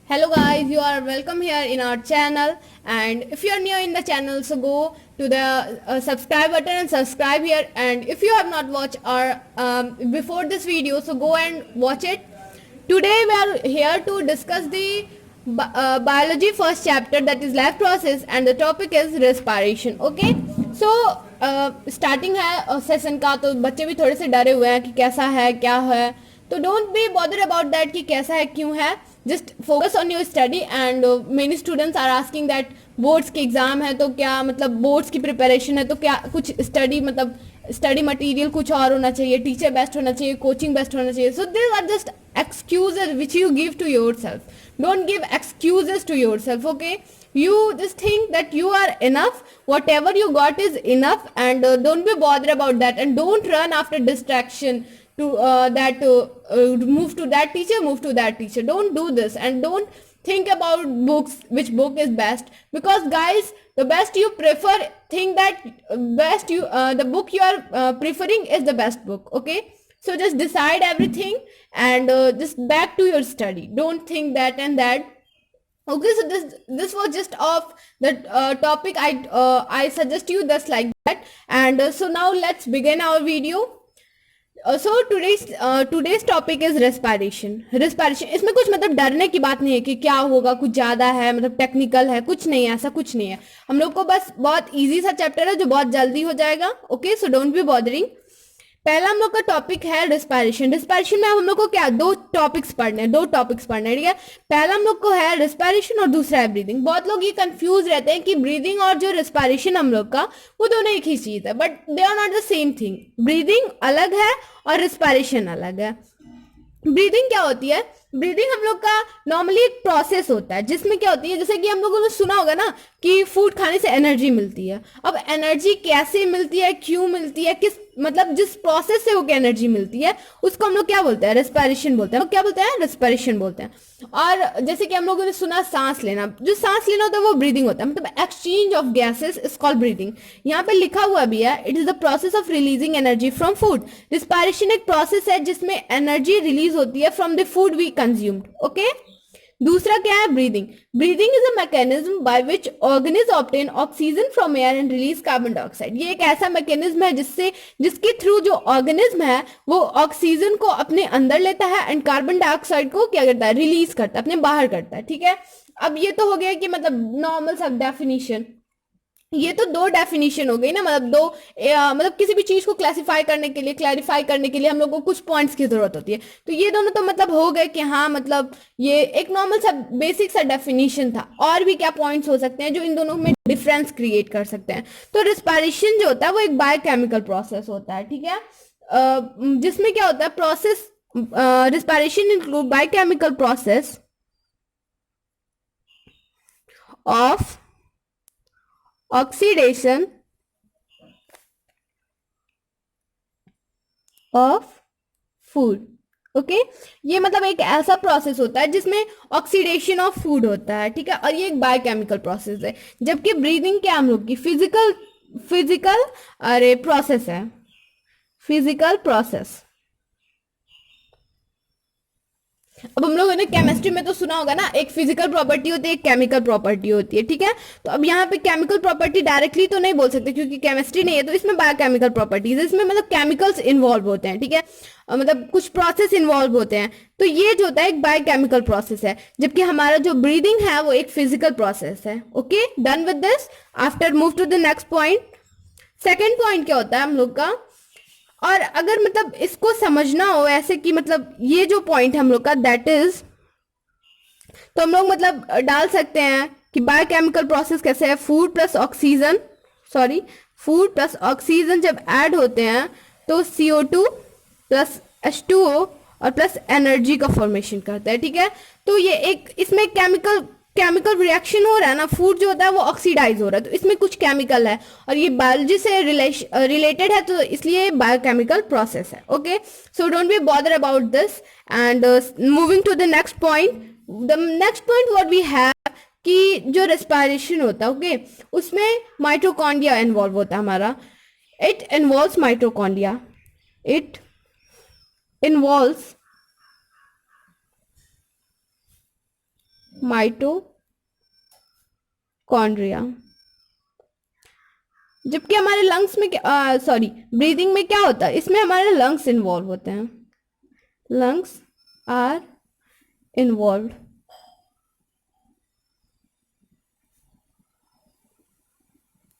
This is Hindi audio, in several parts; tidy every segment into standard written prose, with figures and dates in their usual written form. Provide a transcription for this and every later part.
Hello guys, you are welcome here in our channel, and if you are new in the channel, so go to the subscribe button and subscribe here. And if you have not watched our before this video, so go and watch it. Today we are here to discuss the biology first chapter, that is life process, and the topic is respiration. Okay, so starting है सेशन का, तो बच्चे भी थोड़े से डरे हुए हैं कि कैसा है क्या है. तो don't be bother about that कि कैसा है क्यों है. Just focus on your study. And many students are asking that boards के एग्जाम है तो क्या मतलब बोर्ड्स की प्रिपरेशन है तो क्या कुछ स्टडी मतलब स्टडी मटेरियल कुछ और होना चाहिए, टीचर बेस्ट होना चाहिए, कोचिंग बेस्ट होना चाहिए. So this are just excuses which you give to yourself. Don't give excuses to yourself. Okay, you just think that you are enough, whatever you got is enough, and don't be bothered about that, and don't run after distraction to move to that teacher, move to that teacher. Don't do this, and don't think about books, which book is best, because guys, the best you prefer, think that best you the book you are preferring is the best book. Okay, so just decide everything, and just back to your study. Don't think that and that. Okay, so this was just of the topic. I suggest you just like that. And so now let's begin our video. So today's topic is respiration. इसमें कुछ मतलब डरने की बात नहीं है कि क्या होगा, कुछ ज्यादा है मतलब टेक्निकल है, कुछ नहीं है, ऐसा कुछ नहीं है. हम लोग को बस बहुत इजी सा चैप्टर है जो बहुत जल्दी हो जाएगा. Okay, so don't B bothering. पहला हम लोग का टॉपिक है रिस्पायरेशन. रिस्पायरेशन में हम लोग को क्या दो टॉपिक्स पढ़ने हैं, ठीक है. पहला हम लोग को है रिस्पायरेशन और दूसरा है ब्रीदिंग. बहुत लोग ये कंफ्यूज रहते हैं कि ब्रीदिंग और जो रिस्पायरेशन हम लोग का वो दोनों एक ही चीज है, but they are not the same thing. Breathing अलग है और रिस्पायरेशन अलग है. ब्रीदिंग क्या होती है? ब्रीदिंग हम लोग का नॉर्मली एक प्रोसेस होता है जिसमें क्या होती है, जैसे कि हम लोगों ने सुना होगा ना कि फूड खाने से एनर्जी मिलती है. अब एनर्जी कैसे मिलती है, क्यों मिलती है, किस मतलब जिस प्रोसेस से वो एनर्जी मिलती है उसको हम लोग क्या बोलते हैं? रेस्पिरेशन बोलते हैं. क्या बोलते हैं? रेस्पिरेशन बोलते हैं. और जैसे कि हम लोगों ने सुना सांस लेना, जो सांस लेना होता है वो ब्रीदिंग होता है. मतलब exchange of gases is called breathing. यहाँ पे लिखा हुआ भी है, it is the process of releasing energy from food. Respiration एक प्रोसेस है जिसमें एनर्जी रिलीज होती है from the food we consumed. Okay, दूसरा क्या है? Breathing. Breathing is a mechanism by which organism obtain oxygen from air and release carbon dioxide. ये एक ऐसा मैकेनिज्म है जिसके थ्रू जो ऑर्गेनिज्म है वो ऑक्सीजन को अपने अंदर लेता है एंड कार्बन डाइऑक्साइड को क्या करता है? रिलीज करता है, अपने बाहर करता है. ठीक है, अब ये तो हो गया कि मतलब नॉर्मल सब डेफिनेशन. ये तो दो डेफिनेशन हो गई ना, मतलब दो मतलब किसी भी चीज को क्लासिफाई करने के लिए, क्लैरिफाई करने के लिए हम लोग को कुछ पॉइंट्स की जरूरत होती है. तो ये दोनों तो मतलब हो गए कि हाँ मतलब ये एक नॉर्मल सा बेसिक सा डेफिनेशन था. और भी क्या पॉइंट्स हो सकते हैं जो इन दोनों में डिफरेंस क्रिएट कर सकते हैं? तो रिस्पायरेशन जो होता है वो एक बायोकेमिकल प्रोसेस होता है. ठीक है, जिसमें क्या होता है process, respiration include biochemical process of oxidation of food. Okay, ये मतलब एक ऐसा प्रोसेस होता है जिसमें ऑक्सीडेशन ऑफ फूड होता है. ठीक है, और ये एक बायोकेमिकल प्रोसेस है. जबकि ब्रीदिंग क्या हम लोग की फिजिकल अरे प्रोसेस है, फिजिकल प्रोसेस. अब हम लोगों ने केमिस्ट्री में तो सुना होगा ना, एक फिजिकल प्रॉपर्टी होती है, एक केमिकल प्रॉपर्टी होती है. ठीक है, तो अब यहाँ पे केमिकल प्रॉपर्टी डायरेक्टली तो नहीं बोल सकते क्योंकि केमिस्ट्री नहीं है, तो इसमें बायोकेमिकल प्रॉपर्टीज, इसमें मतलब केमिकल्स इन्वॉल्व होते हैं. ठीक है, मतलब कुछ प्रोसेस इन्वॉल्व होते हैं. तो ये जो होता है एक बायोकेमिकल प्रोसेस है, जबकि हमारा जो ब्रीदिंग है वो एक फिजिकल प्रोसेस है. Okay, done with this. After move to the next point. Second point क्या होता है हम लोग का? और अगर मतलब इसको समझना हो ऐसे कि मतलब ये जो पॉइंट है हम लोग का दैट इज, तो हम लोग मतलब डाल सकते हैं कि बायोकेमिकल प्रोसेस कैसे है. फूड प्लस ऑक्सीजन जब ऐड होते हैं तो CO2 प्लस H2O और प्लस एनर्जी का फॉर्मेशन करता है. ठीक है, तो ये एक इसमें केमिकल रिएक्शन हो रहा है ना, फूड जो होता है वो ऑक्सीडाइज हो रहा है, तो इसमें कुछ केमिकल है और ये बायोलॉजी से रिलेटेड है, तो इसलिए बायोकेमिकल प्रोसेस है. Okay, so don't be bother about this. And moving to the next point. The next point what we have कि जो रेस्पिरेशन होता है, ओके, उसमें माइटोकॉन्ड्रिया इन्वॉल्व होता है हमारा. It involves mitochondria. It involves mitochondria. जबकि हमारे लंग्स में ब्रीदिंग में क्या होता है, इसमें हमारे लंग्स इन्वॉल्व होते हैं, लंग्स आर इन्वॉल्व।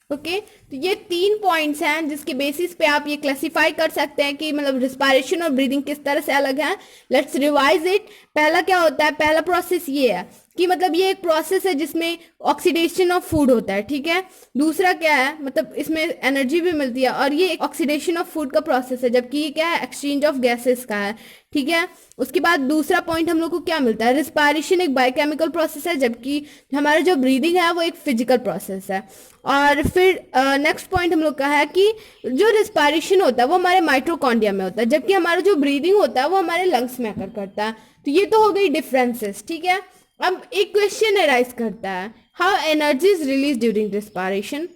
ओके तो ये 3 पॉइंट्स हैं जिसके बेसिस पे आप ये क्लासिफाई कर सकते हैं कि मतलब रिस्पायरेशन और ब्रीदिंग किस तरह से अलग है। Let's revise it. पहला क्या होता है, पहला प्रोसेस ये है कि मतलब ये एक प्रोसेस है जिसमें ऑक्सीडेशन ऑफ फूड होता है, ठीक है। दूसरा क्या है, मतलब इसमें एनर्जी भी मिलती है, और ये ऑक्सीडेशन ऑफ फूड का प्रोसेस है, जबकि ये क्या है, एक्सचेंज ऑफ गैसेस का है, ठीक है। उसके बाद दूसरा पॉइंट हम लोग को क्या मिलता है, रिस्पायरेशन एक बायोकेमिकल प्रोसेस है, जबकि हमारा जो ब्रीदिंग है वो एक फिजिकल प्रोसेस है। और फिर नेक्स्ट पॉइंट हम लोग का है कि जो रिस्पायरेशन होता है वो हमारे माइटोकॉन्ड्रिया में होता है, जबकि हमारा जो ब्रीदिंग होता है वो हमारे लंग्स में आकर करता है। तो ये तो हो गई डिफरेंसेस, ठीक है। अब एक क्वेश्चन अराइज करता है, how energy is release during respiration.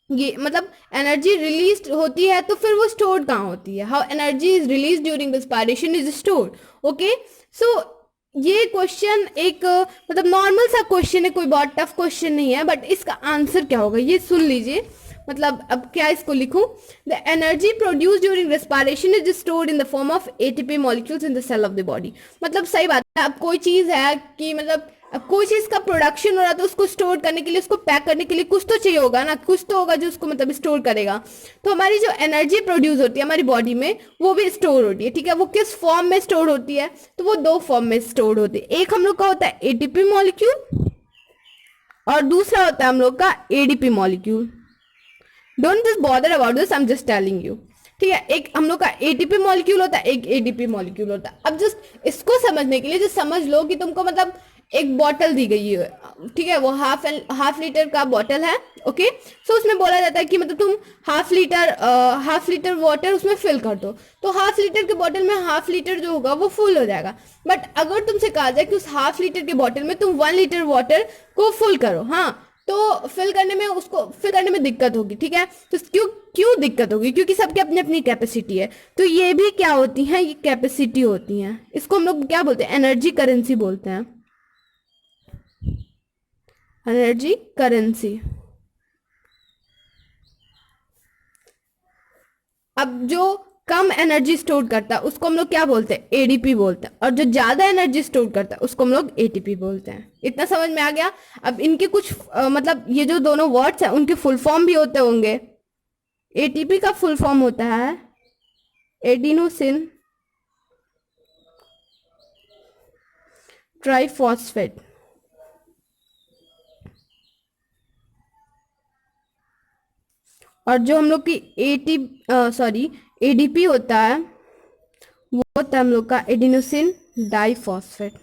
ये मतलब एनर्जी रिलीज होती है तो फिर वो स्टोर्ड कहाँ होती है, how energy is release during respiration is stored. Okay so ये क्वेश्चन एक मतलब नॉर्मल सा क्वेश्चन है, कोई बहुत टफ क्वेश्चन नहीं है, बट इसका आंसर क्या होगा ये सुन लीजिए। मतलब अब क्या इसको लिखूं, the energy produce during respiration is stored in the form of ATP molecules in the cell of the body. मतलब सही बात है, अब कोई चीज है कि मतलब अब कोई चीज का प्रोडक्शन हो रहा है तो उसको स्टोर करने के लिए, उसको पैक करने के लिए कुछ तो चाहिए होगा ना, कुछ तो होगा जो उसको मतलब स्टोर करेगा। तो हमारी जो एनर्जी प्रोड्यूस होती है हमारी बॉडी में वो भी स्टोर होती है, ठीक है। वो किस फॉर्म में स्टोर होती है, तो वो 2 फॉर्म में स्टोर होती है। एक हम लोग का होता है एटीपी मॉलिक्यूल और दूसरा होता है हम लोग का ADP molecule. Don't just bother about this, I am just telling you, ठीक है। एक हम लोग का एटीपी मॉलिक्यूल होता है, एक एडीपी मॉलिक्यूल होता है। अब जस्ट इसको समझने के लिए जो समझ लो कि तुमको मतलब एक बॉटल दी गई है, ठीक है, वो हाफ लीटर का बॉटल है, ओके। सो उसमें बोला जाता है कि मतलब तुम हाफ लीटर वाटर उसमें फिल कर दो, तो हाफ लीटर के बॉटल में हाफ लीटर जो होगा वो फुल हो जाएगा। बट अगर तुमसे कहा जाए कि उस हाफ लीटर के बॉटल में तुम 1 लीटर वाटर को फुल करो, हाँ, तो फिल करने में दिक्कत होगी, ठीक है। तो क्यों दिक्कत होगी, क्योंकि सबके अपनी अपनी कैपेसिटी है। तो ये भी क्या होती है, ये कैपेसिटी होती है। इसको हम लोग क्या बोलते हैं, एनर्जी करेंसी बोलते हैं, एनर्जी करेंसी। अब जो कम एनर्जी स्टोर करता है उसको हम लोग क्या बोलते हैं, एडीपी बोलते हैं, और जो ज्यादा एनर्जी स्टोर करता है उसको हम लोग एटीपी बोलते हैं। इतना समझ में आ गया। अब इनके कुछ मतलब ये जो दोनों वर्ड्स हैं उनके फुल फॉर्म भी होते होंगे। एटीपी का फुल फॉर्म होता है एडिनोसिन ट्राइफॉस्फेट, और जो हम लोग की एडीपी होता है वो होता है हम लोग का एडिनोसिन डाइफॉस्फेट।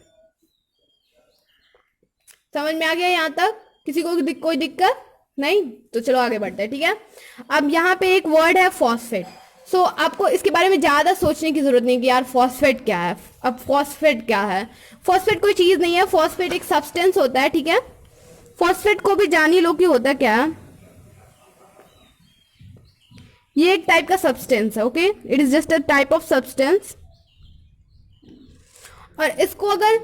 समझ में आ गया यहाँ तक, किसी को कोई दिक्कत नहीं? तो चलो आगे बढ़ते हैं, ठीक है। अब यहाँ पे एक वर्ड है फॉस्फेट। सो आपको इसके बारे में ज्यादा सोचने की जरूरत नहीं कि यार फॉस्फेट क्या है। अब फॉस्फेट क्या है, फॉस्फेट कोई चीज नहीं है, फॉस्फेट एक सब्सटेंस होता है, ठीक है। फॉस्फेट को भी जान ही लो कि होता क्या है। ये एक टाइप का सब्सटेंस है, okay, it is just a type of substance. और इसको अगर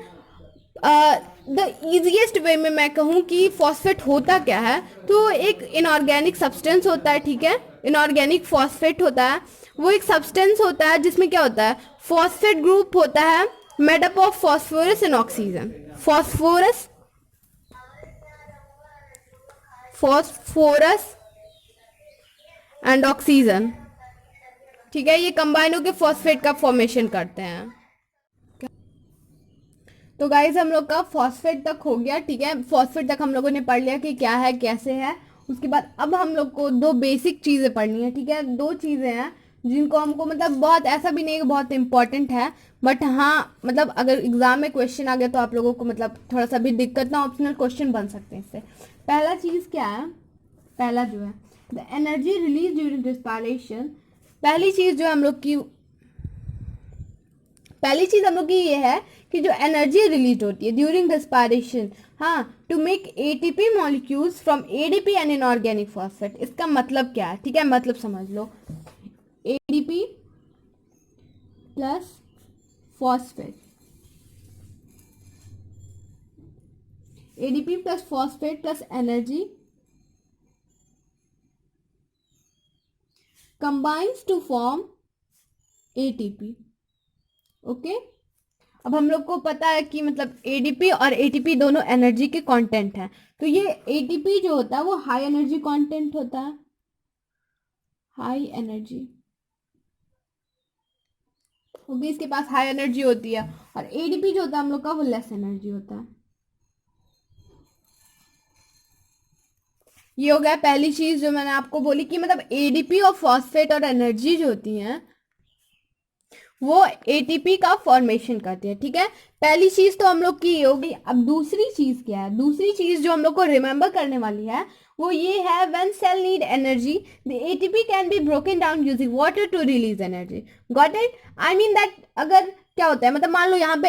द इजिएस्ट वे में मैं कहूँ कि फॉस्फेट होता क्या है, तो एक इनऑर्गेनिक सब्सटेंस होता है, ठीक है। इनऑर्गेनिक फॉस्फेट होता है, वो एक सब्सटेंस होता है जिसमें क्या होता है, फॉस्फेट ग्रुप होता है made up of phosphorus and oxygen. Phosphorus and oxygen, ठीक है, ये कंबाइन होकर फॉस्फेट का फॉर्मेशन करते हैं। तो गाइज हम लोग का फॉस्फेट तक हो गया, ठीक है। फॉस्फेट तक हम लोगों ने पढ़ लिया कि क्या है कैसे है। उसके बाद अब हम लोग को 2 बेसिक चीज़ें पढ़नी है, ठीक है। 2 चीज़ें हैं जिनको हमको मतलब बहुत ऐसा भी नहीं है बहुत इंपॉर्टेंट है, बट हाँ मतलब अगर एग्जाम में क्वेश्चन आ गया तो आप लोगों को मतलब थोड़ा सा भी दिक्कत ना, ऑप्शनल क्वेश्चन बन सकते हैं इससे। पहला चीज़ क्या है, पहला जो है the energy release during respiration. पहली चीज़ हम लोग की ये है कि जो एनर्जी रिलीज होती है ड्यूरिंग रेस्पिरेशन, हाँ, to make ATP molecules from ADP and inorganic phosphate. इसका मतलब क्या है, ठीक है, मतलब समझ लो, ADP plus phosphate ADP plus phosphate plus energy combines to form ATP. Okay, अब हम लोग को पता है कि मतलब एडीपी और एटीपी दोनों एनर्जी के कंटेंट हैं। तो ये एटीपी जो होता है वो हाई एनर्जी कंटेंट होता है, हाई एनर्जी होगी, इसके पास हाई एनर्जी होती है। और एडीपी जो होता है हम लोग का वो लेस एनर्जी होता है। ये हो गया पहली चीज जो मैंने आपको बोली कि मतलब एडीपी और फॉस्फेट और एनर्जी जो होती हैं वो एटीपी का फॉर्मेशन करती है। ठीक है, पहली चीज तो हम लोग की होगी। अब दूसरी चीज क्या है? दूसरी चीज जो हम लोग को रिमेंबर करने वाली है वो ये है, when cell need energy the ATP can be broken down using water to release energy. Got it? I mean that अगर क्या होता है, मतलब मान लो यहाँ पे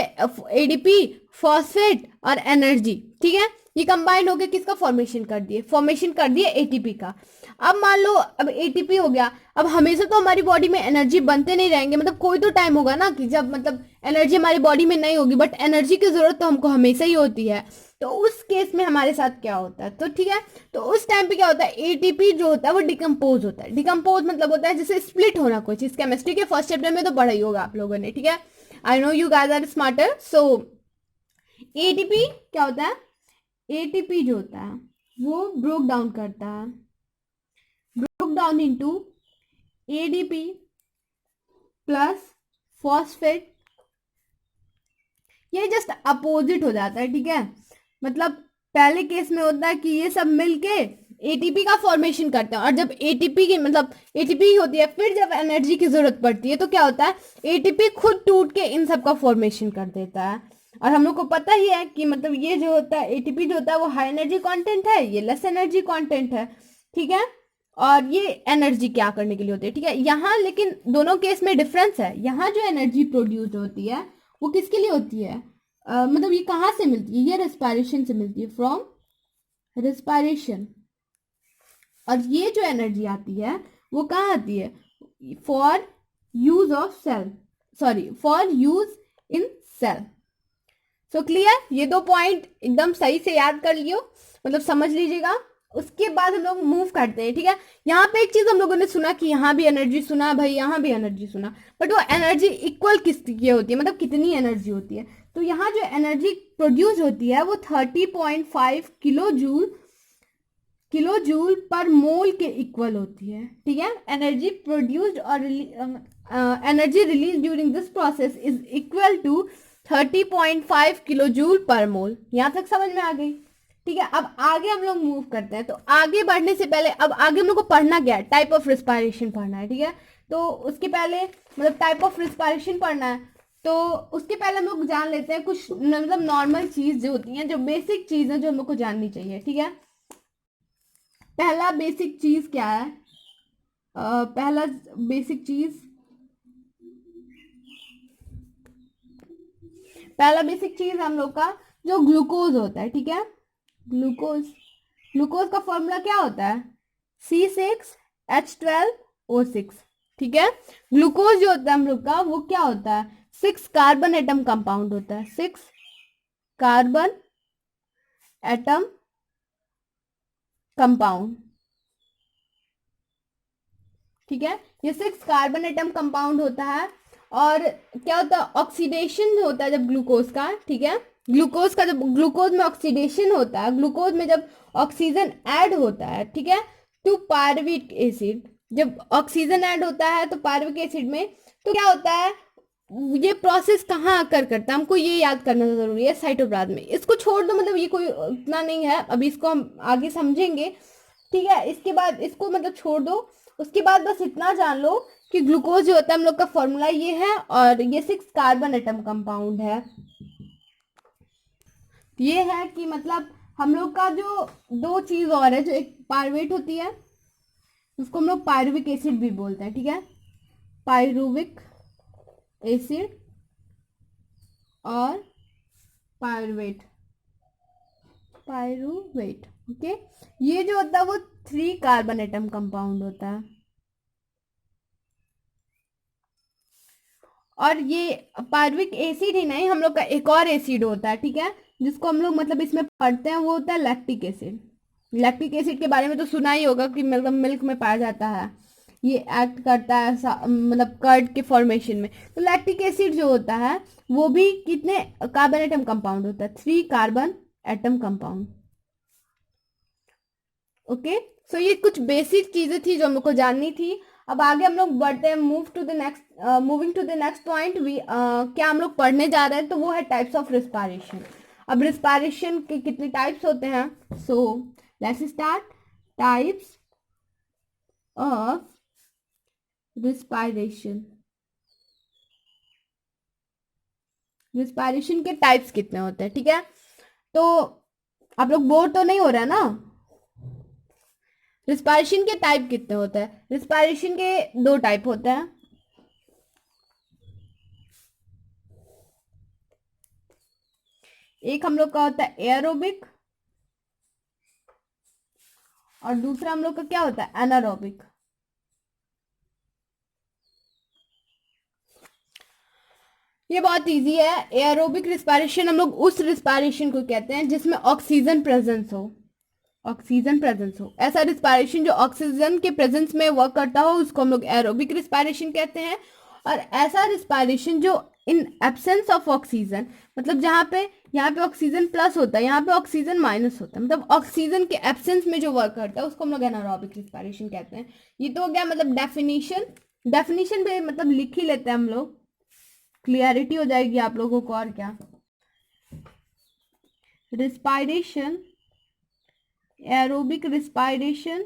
एडीपी, फॉस्फेट और एनर्जी, ठीक है, ये कंबाइंड होकर किसका फॉर्मेशन कर दिए? फॉर्मेशन कर दिए एटीपी का। अब मान लो अब एटीपी हो गया, अब हमेशा तो हमारी बॉडी में एनर्जी बनते नहीं रहेंगे, मतलब कोई तो टाइम होगा ना कि जब मतलब एनर्जी हमारी बॉडी में नहीं होगी, बट एनर्जी की जरूरत तो हमको हमेशा ही होती है। तो उस केस में हमारे साथ क्या होता है? तो ठीक है, तो उस टाइम पे क्या होता है, एटीपी जो होता है वो डिकम्पोज होता है। डिकम्पोज मतलब होता है जैसे स्प्लिट होना कोई चीज। केमिस्ट्री के फर्स्ट चैप्टर में तो पढ़ा ही होगा आप लोगों ने, ठीक है। I know you guys are smarter. So ATP क्या होता है? एटीपी जो होता है वो ब्रोक डाउन करता है, broke down into ADP plus phosphate. ये जस्ट अपोजिट हो जाता है, ठीक है। मतलब पहले केस में होता है कि ये सब मिलके एटीपी का फॉर्मेशन करते हैं, और जब एटीपी की मतलब एटीपी होती है, फिर जब एनर्जी की जरूरत पड़ती है तो क्या होता है, एटीपी खुद टूट के इन सब का फॉर्मेशन कर देता है। और हम लोग को पता ही है कि मतलब ये जो होता है एटीपी जो होता है वो हाई एनर्जी कंटेंट है, ये लेस एनर्जी कंटेंट है, ठीक है। और ये एनर्जी क्या करने के लिए होती है, ठीक है। यहाँ लेकिन दोनों केस में डिफरेंस है। यहाँ जो एनर्जी प्रोड्यूस होती है वो किसके लिए होती है? मतलब ये कहाँ से मिलती है? ये रेस्पायरेशन से मिलती है, फ्रॉम रेस्पायरेशन। और ये जो एनर्जी आती है वो कहाँ आती है? For use of cell, sorry for use in cell. So clear? ये दो पॉइंट एकदम सही से याद कर लियो, मतलब समझ लीजिएगा। उसके बाद हम लोग मूव करते हैं, ठीक है। यहाँ पे एक चीज हम लोगों ने सुना कि यहाँ भी एनर्जी सुना भाई, यहाँ भी एनर्जी सुना, बट वो एनर्जी इक्वल किसकी होती है, मतलब कितनी एनर्जी होती है? तो यहाँ जो एनर्जी प्रोड्यूस होती है वो 30.5 किलो जूल पर मोल के इक्वल होती है, ठीक है। एनर्जी प्रोड्यूस्ड और energy release during this process is equal to 30.5 kilo joule per mole. यहाँ तक समझ में आ गई? ठीक है, अब आगे हम लोग मूव करते हैं। तो आगे बढ़ने से पहले अब आगे हम लोग को पढ़ना क्या है? टाइप ऑफ रिस्पायरेशन पढ़ना है, ठीक है। तो उसके पहले मतलब टाइप ऑफ रिस्पायरेशन पढ़ना है, तो उसके पहले हम लोग जान लेते हैं कुछ मतलब नॉर्मल चीज जो होती हैं, जो बेसिक चीज है जो हम लोग को जाननी चाहिए, ठीक है। पहला बेसिक चीज क्या है? पहला बेसिक चीज, पहला बेसिक चीज हम लोग का जो ग्लूकोज होता है, ठीक है। ग्लूकोज, ग्लूकोज का फॉर्मूला क्या होता है? C6H12O6, ठीक है। ग्लूकोज जो होता है हम लोग का वो क्या होता है? 6 कार्बन एटम कंपाउंड होता है, 6 कार्बन एटम कंपाउंड, ठीक है। ये 6 कार्बन एटम कंपाउंड होता है। और क्या होता है? ऑक्सीडेशन होता है जब ग्लूकोज का, ठीक है। ग्लूकोज का जब ग्लूकोज में ऑक्सीडेशन होता है, ग्लूकोज में जब ऑक्सीजन ऐड होता है, ठीक है, टू पायरुविक एसिड, जब ऑक्सीजन ऐड होता है तो पायरुविक एसिड में, तो क्या होता है? ये प्रोसेस कहाँ आकर करता है? हमको ये याद करना जरूरी है, साइटोप्लाज्म में। इसको छोड़ दो, मतलब ये कोई इतना नहीं है, अभी इसको हम आगे समझेंगे, ठीक है। इसके बाद इसको मतलब छोड़ दो। उसके बाद बस इतना जान लो कि ग्लूकोज जो होता है हम लोग का फॉर्मूला ये है, और ये 6 कार्बन एटम कंपाउंड है। ये है कि मतलब हम लोग का जो दो चीज और है, जो एक पायरुवेट होती है, उसको हम लोग पायरुविक एसिड भी बोलते हैं, ठीक है। पायरुविक एसिड और पायरुवेट, पायरुवेट, ओके। ये जो होता है वो 3 कार्बन एटम कंपाउंड होता है। और ये पायरुविक एसिड ही नहीं, हम लोग का एक और एसिड होता है, ठीक है, जिसको हम लोग मतलब इसमें पढ़ते हैं वो होता है लैक्टिक एसिड। लैक्टिक एसिड के बारे में तो सुना ही होगा कि मतलब मिल्क में पाया जाता है, ये एक्ट करता है मतलब कर्ड के फॉर्मेशन में। तो लैक्टिक एसिड जो होता है वो भी कितने कार्बन एटम कंपाउंड होता है, 3 carbon atom compound. Okay, so ये कुछ बेसिक चीजें थी जो हम लोग को जाननी थी। अब आगे हम लोग बढ़ते हैं, moving to the next point. क्या हम लोग पढ़ने जा रहे हैं, तो वो है टाइप्स ऑफ रिस्पायरेशन। अब रिस्पायरेशन के कितने टाइप्स होते हैं, so let's start. Types of respiration. Respiration के टाइप्स कितने होते हैं, ठीक है। तो आप लोग बोर तो नहीं हो रहा ना। रिस्पायरेशन के टाइप कितने होते हैं, रिस्पायरेशन के 2 टाइप होते हैं। एक हम लोग का होता है एयरोबिक और दूसरा हम लोग का क्या होता है एनारोबिक। ये बहुत इजी है। एयरोबिक रिस्पायरेशन हम लोग उस रिस्पायरेशन को कहते हैं जिसमें ऑक्सीजन प्रेजेंस हो, ऑक्सीजन प्रेजेंस हो। ऐसा रिस्पायरेशन जो ऑक्सीजन के प्रेजेंस में वर्क करता हो उसको हम लोग एरोबिक रिस्पायरेशन कहते हैं। और ऐसा रिस्पायरेशन जो इन एब्सेंस ऑफ ऑक्सीजन, मतलब जहाँ पे यहाँ पे ऑक्सीजन प्लस होता है, यहाँ पे ऑक्सीजन माइनस होता है, मतलब ऑक्सीजन के एब्सेंस में जो वर्क करता है उसको हम लोग एनारोबिक रिस्पायरेशन कहते हैं। ये तो हो गया मतलब डेफिनेशन। डेफिनेशन पे मतलब लिख ही लेते हैं हम लोग, क्लियरिटी हो जाएगी आप लोगों को। और क्या, respiration, aerobic respiration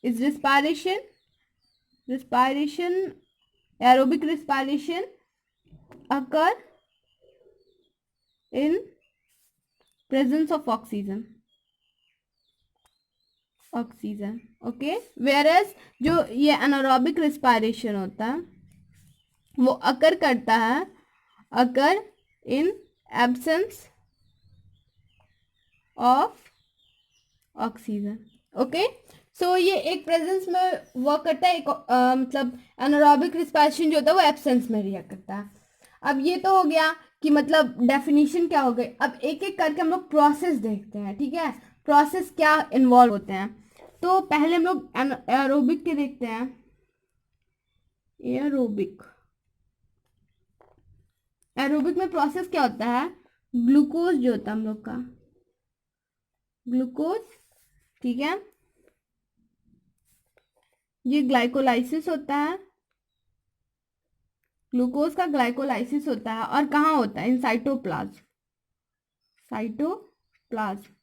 is respiration aerobic respiration occur in presence of oxygen, okay. whereas जो ये anaerobic respiration होता है वो अकर करता है, occur in absence of oxygen. Okay, so ये एक प्रेजेंस में वर्क करता है, एक मतलब एनारोबिक रिस्पायरेशन जो होता है वो एब्सेंस में रिएक्ट करता है। अब ये तो हो गया कि मतलब डेफिनेशन क्या हो गई। अब एक एक करके हम लोग प्रोसेस देखते हैं, ठीक है। प्रोसेस क्या इन्वॉल्व होते हैं, तो पहले हम लोग एरोबिक के देखते हैं। एरोबिक, एरोबिक में प्रोसेस क्या होता है, ग्लूकोज जो होता है हम लोग का, ग्लूकोज, ठीक है, ये ग्लाइकोलाइसिस होता है, ग्लूकोज का ग्लाइकोलाइसिस होता है। और कहाँ होता है, इन साइटोप्लाज्म, साइटोप्लाज्म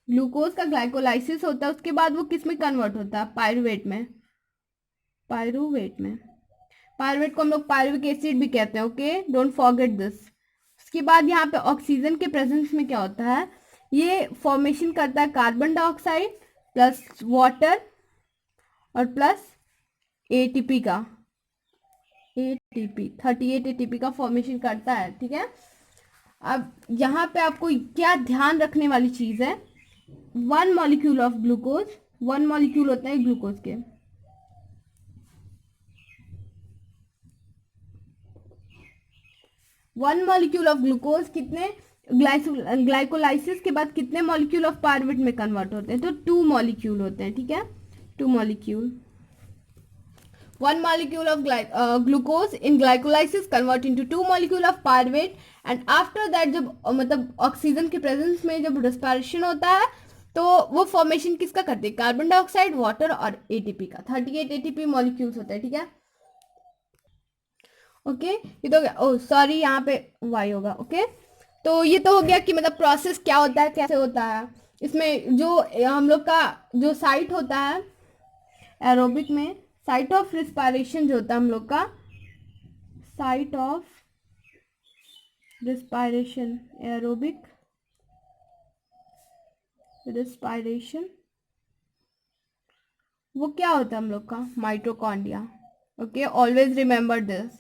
ग्लूकोज का ग्लाइकोलाइसिस होता है। उसके बाद वो किस में कन्वर्ट होता है, पायरुवेट में, पायरुवेट में। पायरुवेट को हम लोग पायरुविक एसिड भी कहते हैं, ओके, डोंट फॉरगेट दिस। उसके बाद यहाँ पे ऑक्सीजन के प्रेजेंस में क्या होता है, ये फॉर्मेशन करता है कार्बन डाइऑक्साइड प्लस वाटर और प्लस एटीपी का, एटीपी 38 एटीपी का फॉर्मेशन करता है, ठीक है। अब यहाँ पे आपको क्या ध्यान रखने वाली चीज है, 1 मॉलिक्यूल ऑफ ग्लूकोज, 1 मॉलिक्यूल होता है ग्लूकोज के, 1 मॉलिक्यूल ऑफ ग्लूकोज कितने ग्लाइकोलाइसिस के बाद कितने मॉलिक्यूल ऑफ पायरुवेट में कन्वर्ट होते हैं, तो 2 मॉलिक्यूल होते हैं, ठीक है, 2 molecule. 1 molecule of glucose in glycolysis convert into 2 molecule of pyruvate and after that जब मतलब ऑक्सीजन के प्रेजेंस में जब रेस्पिरेशन होता है तो वो फॉर्मेशन किसका करते हैं, कार्बन डाइऑक्साइड, वाटर और एटीपी का। 38 एटीपी मॉलिक्यूल्स होते हैं, ठीक है। ओके, ये तो ओ सॉरी यहाँ पे वाई होगा, ओके। तो ये तो हो गया कि मतलब प्रोसेस क्या होता है, कैसे होता है। इसमें जो हम लोग का जो साइट होता है एरोबिक में, साइट ऑफ रिस्पायरेशन जो होता है हम लोग का, site of respiration, aerobic respiration, वो क्या होता है हम लोग का, mitochondria. Okay, always remember this,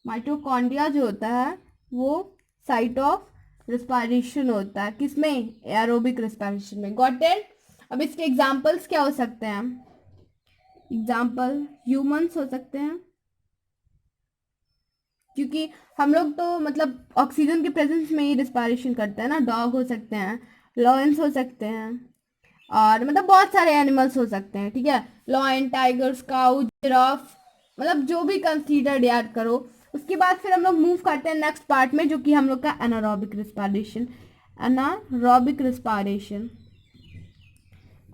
mitochondria जो होता है वो साइट ऑफ रिस्पायरेशन होता है, किसमें, एरोबिक रिस्पायरेशन में। Got it. अब इसके एग्जांपल्स क्या हो सकते हैं, एग्जाम्पल ह्यूमंस हो सकते हैं, क्योंकि हम लोग तो मतलब ऑक्सीजन के प्रेजेंस में ही रिस्पायरेशन करते हैं ना। डॉग हो सकते हैं, लॉयंस हो सकते हैं, और मतलब बहुत सारे एनिमल्स हो सकते हैं, ठीक है। लॉयन, टाइगर, काउ, जिराफ, मतलब जो भी कंसीडर्ड याद करो। उसके बाद फिर हम लोग मूव करते हैं नेक्स्ट पार्ट में, जो कि हम लोग का anaerobic respiration. Anaerobic respiration,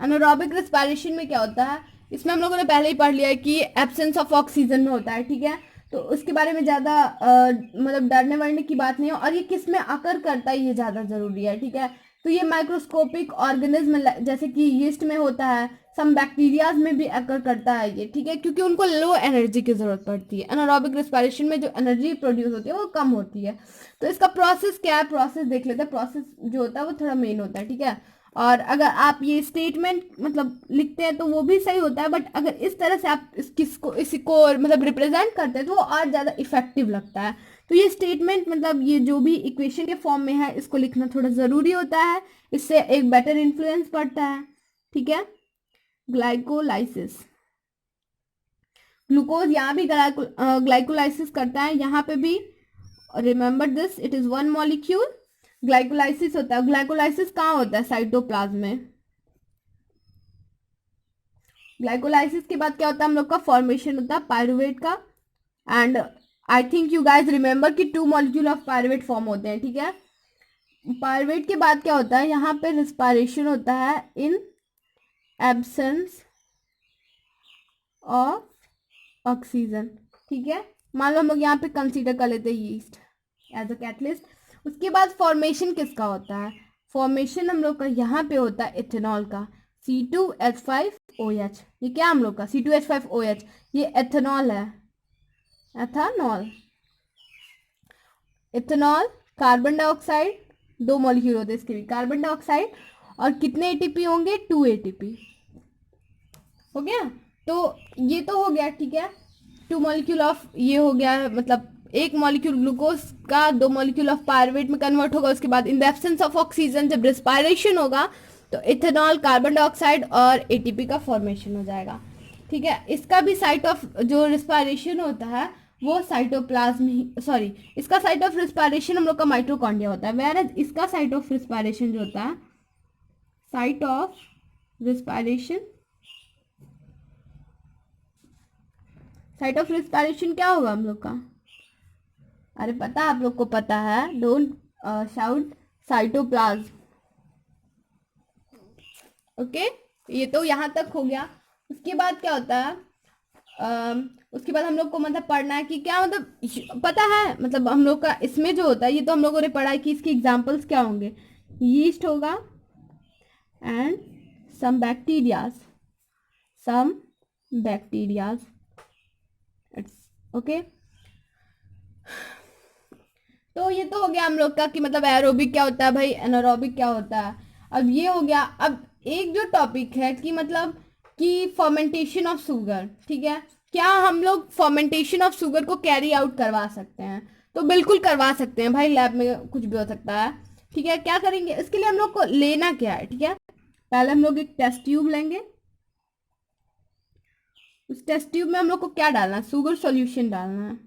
anaerobic respiration में क्या होता है, इसमें हम लोगों ने पहले ही पढ़ लिया है कि एब्सेंस ऑफ ऑक्सीजन में होता है, ठीक है। तो उसके बारे में ज़्यादा मतलब डरने वरने की बात नहीं है। और ये किस में आकर करता है ये ज़्यादा ज़रूरी है, ठीक है। तो ये माइक्रोस्कोपिक ऑर्गेनिज्म जैसे कि यीस्ट में होता है, सम बैक्टीरियाज में भी अकर करता है ये, ठीक है, क्योंकि उनको लो एनर्जी की ज़रूरत पड़ती है। एनारोबिक रिस्पायरेशन में जो एनर्जी प्रोड्यूस होती है वो कम होती है। तो इसका प्रोसेस क्या है, प्रोसेस देख लेते हैं। प्रोसेस जो होता है वो थोड़ा मेन होता है, ठीक है। और अगर आप ये स्टेटमेंट मतलब लिखते हैं तो वो भी सही होता है, बट अगर इस तरह से आप इसको मतलब रिप्रेजेंट करते हैं तो वो और ज़्यादा इफेक्टिव लगता है। तो ये स्टेटमेंट मतलब ये जो भी इक्वेशन के फॉर्म में है इसको लिखना थोड़ा ज़रूरी होता है, इससे एक बेटर इन्फ्लुएंस पड़ता है, ठीक है। ग्लाइकोलाइसिस, ग्लूकोज यहाँ भी ग्लाइकोलाइसिस करता है, यहाँ पे भी। Remember this, it is one molecule. Glycolysis होता है। ग्लाइकोलाइसिस कहाँ होता है, साइटोप्लाज्म में। ग्लाइकोलाइसिस के बाद क्या होता है, हम लोग का फॉर्मेशन होता है पायरुवेट का। And I think you guys remember कि 2 मॉलिक्यूल ऑफ पायरुवेट फॉर्म होते हैं, ठीक है। पायरुवेट के बाद क्या होता है, यहाँ पे रिस्पायरेशन होता है इन एब्सेंस ऑफ ऑक्सीजन, ठीक है। मान लो हम लोग यहाँ पे कंसीडर कर लेते हैं यीस्ट एज अ कैटलिस्ट। उसके बाद फॉर्मेशन किसका होता है, फॉर्मेशन हम लोग का यहाँ पे होता है इथेनॉल का, C2H5OH। ये क्या हम लोग का C2H5OH, ये एथेनॉल है, ethanol. Ethanol, carbon dioxide, 2 molecule होते हैं इसके भी, कार्बन डाइऑक्साइड। और कितने ATP होंगे, 2 ATP। हो गया। तो ये तो हो गया, ठीक है। 2 मॉलिक्यूल ऑफ ये हो गया, मतलब एक मॉलिक्यूल ग्लूकोज का 2 मॉलिक्यूल ऑफ पायरुवेट में कन्वर्ट होगा। उसके बाद in the absence of oxygen जब रिस्पायरेशन होगा तो इथेनॉल, कार्बन डाइऑक्साइड और ATP का फॉर्मेशन हो जाएगा, ठीक है। इसका भी साइट ऑफ जो रिस्पायरेशन होता है वो साइटोप्लाज्म ही, सॉरी, इसका साइट ऑफ रिस्पायरेशन हम लोग का माइटोकॉन्ड्रिया होता है। वेयर इसका साइट ऑफ रिस्पायरेशन जो होता है, site of respiration, site of respiration क्या होगा हम लोग का, अरे पता आप लोग को पता है, डोंट शाउट, साइटोप्लाज्म। ओके, ये तो यहाँ तक हो गया। उसके बाद क्या होता है, उसके बाद हम लोग को मतलब पढ़ना है कि क्या मतलब पता है, मतलब हम लोग का इसमें जो होता है ये तो हम लोगों ने पढ़ा है कि इसके एग्जाम्पल्स क्या होंगे, यीस्ट होगा and some bacterias, some bacterias, okay. तो ये तो हो गया हम लोग का कि मतलब एरोबिक क्या होता है भाई, एनारोबिक क्या होता है। अब ये हो गया। अब एक जो टॉपिक है कि मतलब कि फर्मेंटेशन ऑफ शुगर, ठीक है। क्या हम लोग फर्मेंटेशन ऑफ शुगर को कैरी आउट करवा सकते हैं, तो बिल्कुल करवा सकते हैं भाई, लैब में कुछ भी हो सकता है, ठीक है। क्या करेंगे इसके लिए, हम लोग को लेना क्या है, ठीक है। पहले हम लोग एक टेस्ट ट्यूब लेंगे। उस टेस्ट ट्यूब में हम लोग को क्या डालना है, शुगर सॉल्यूशन डालना है,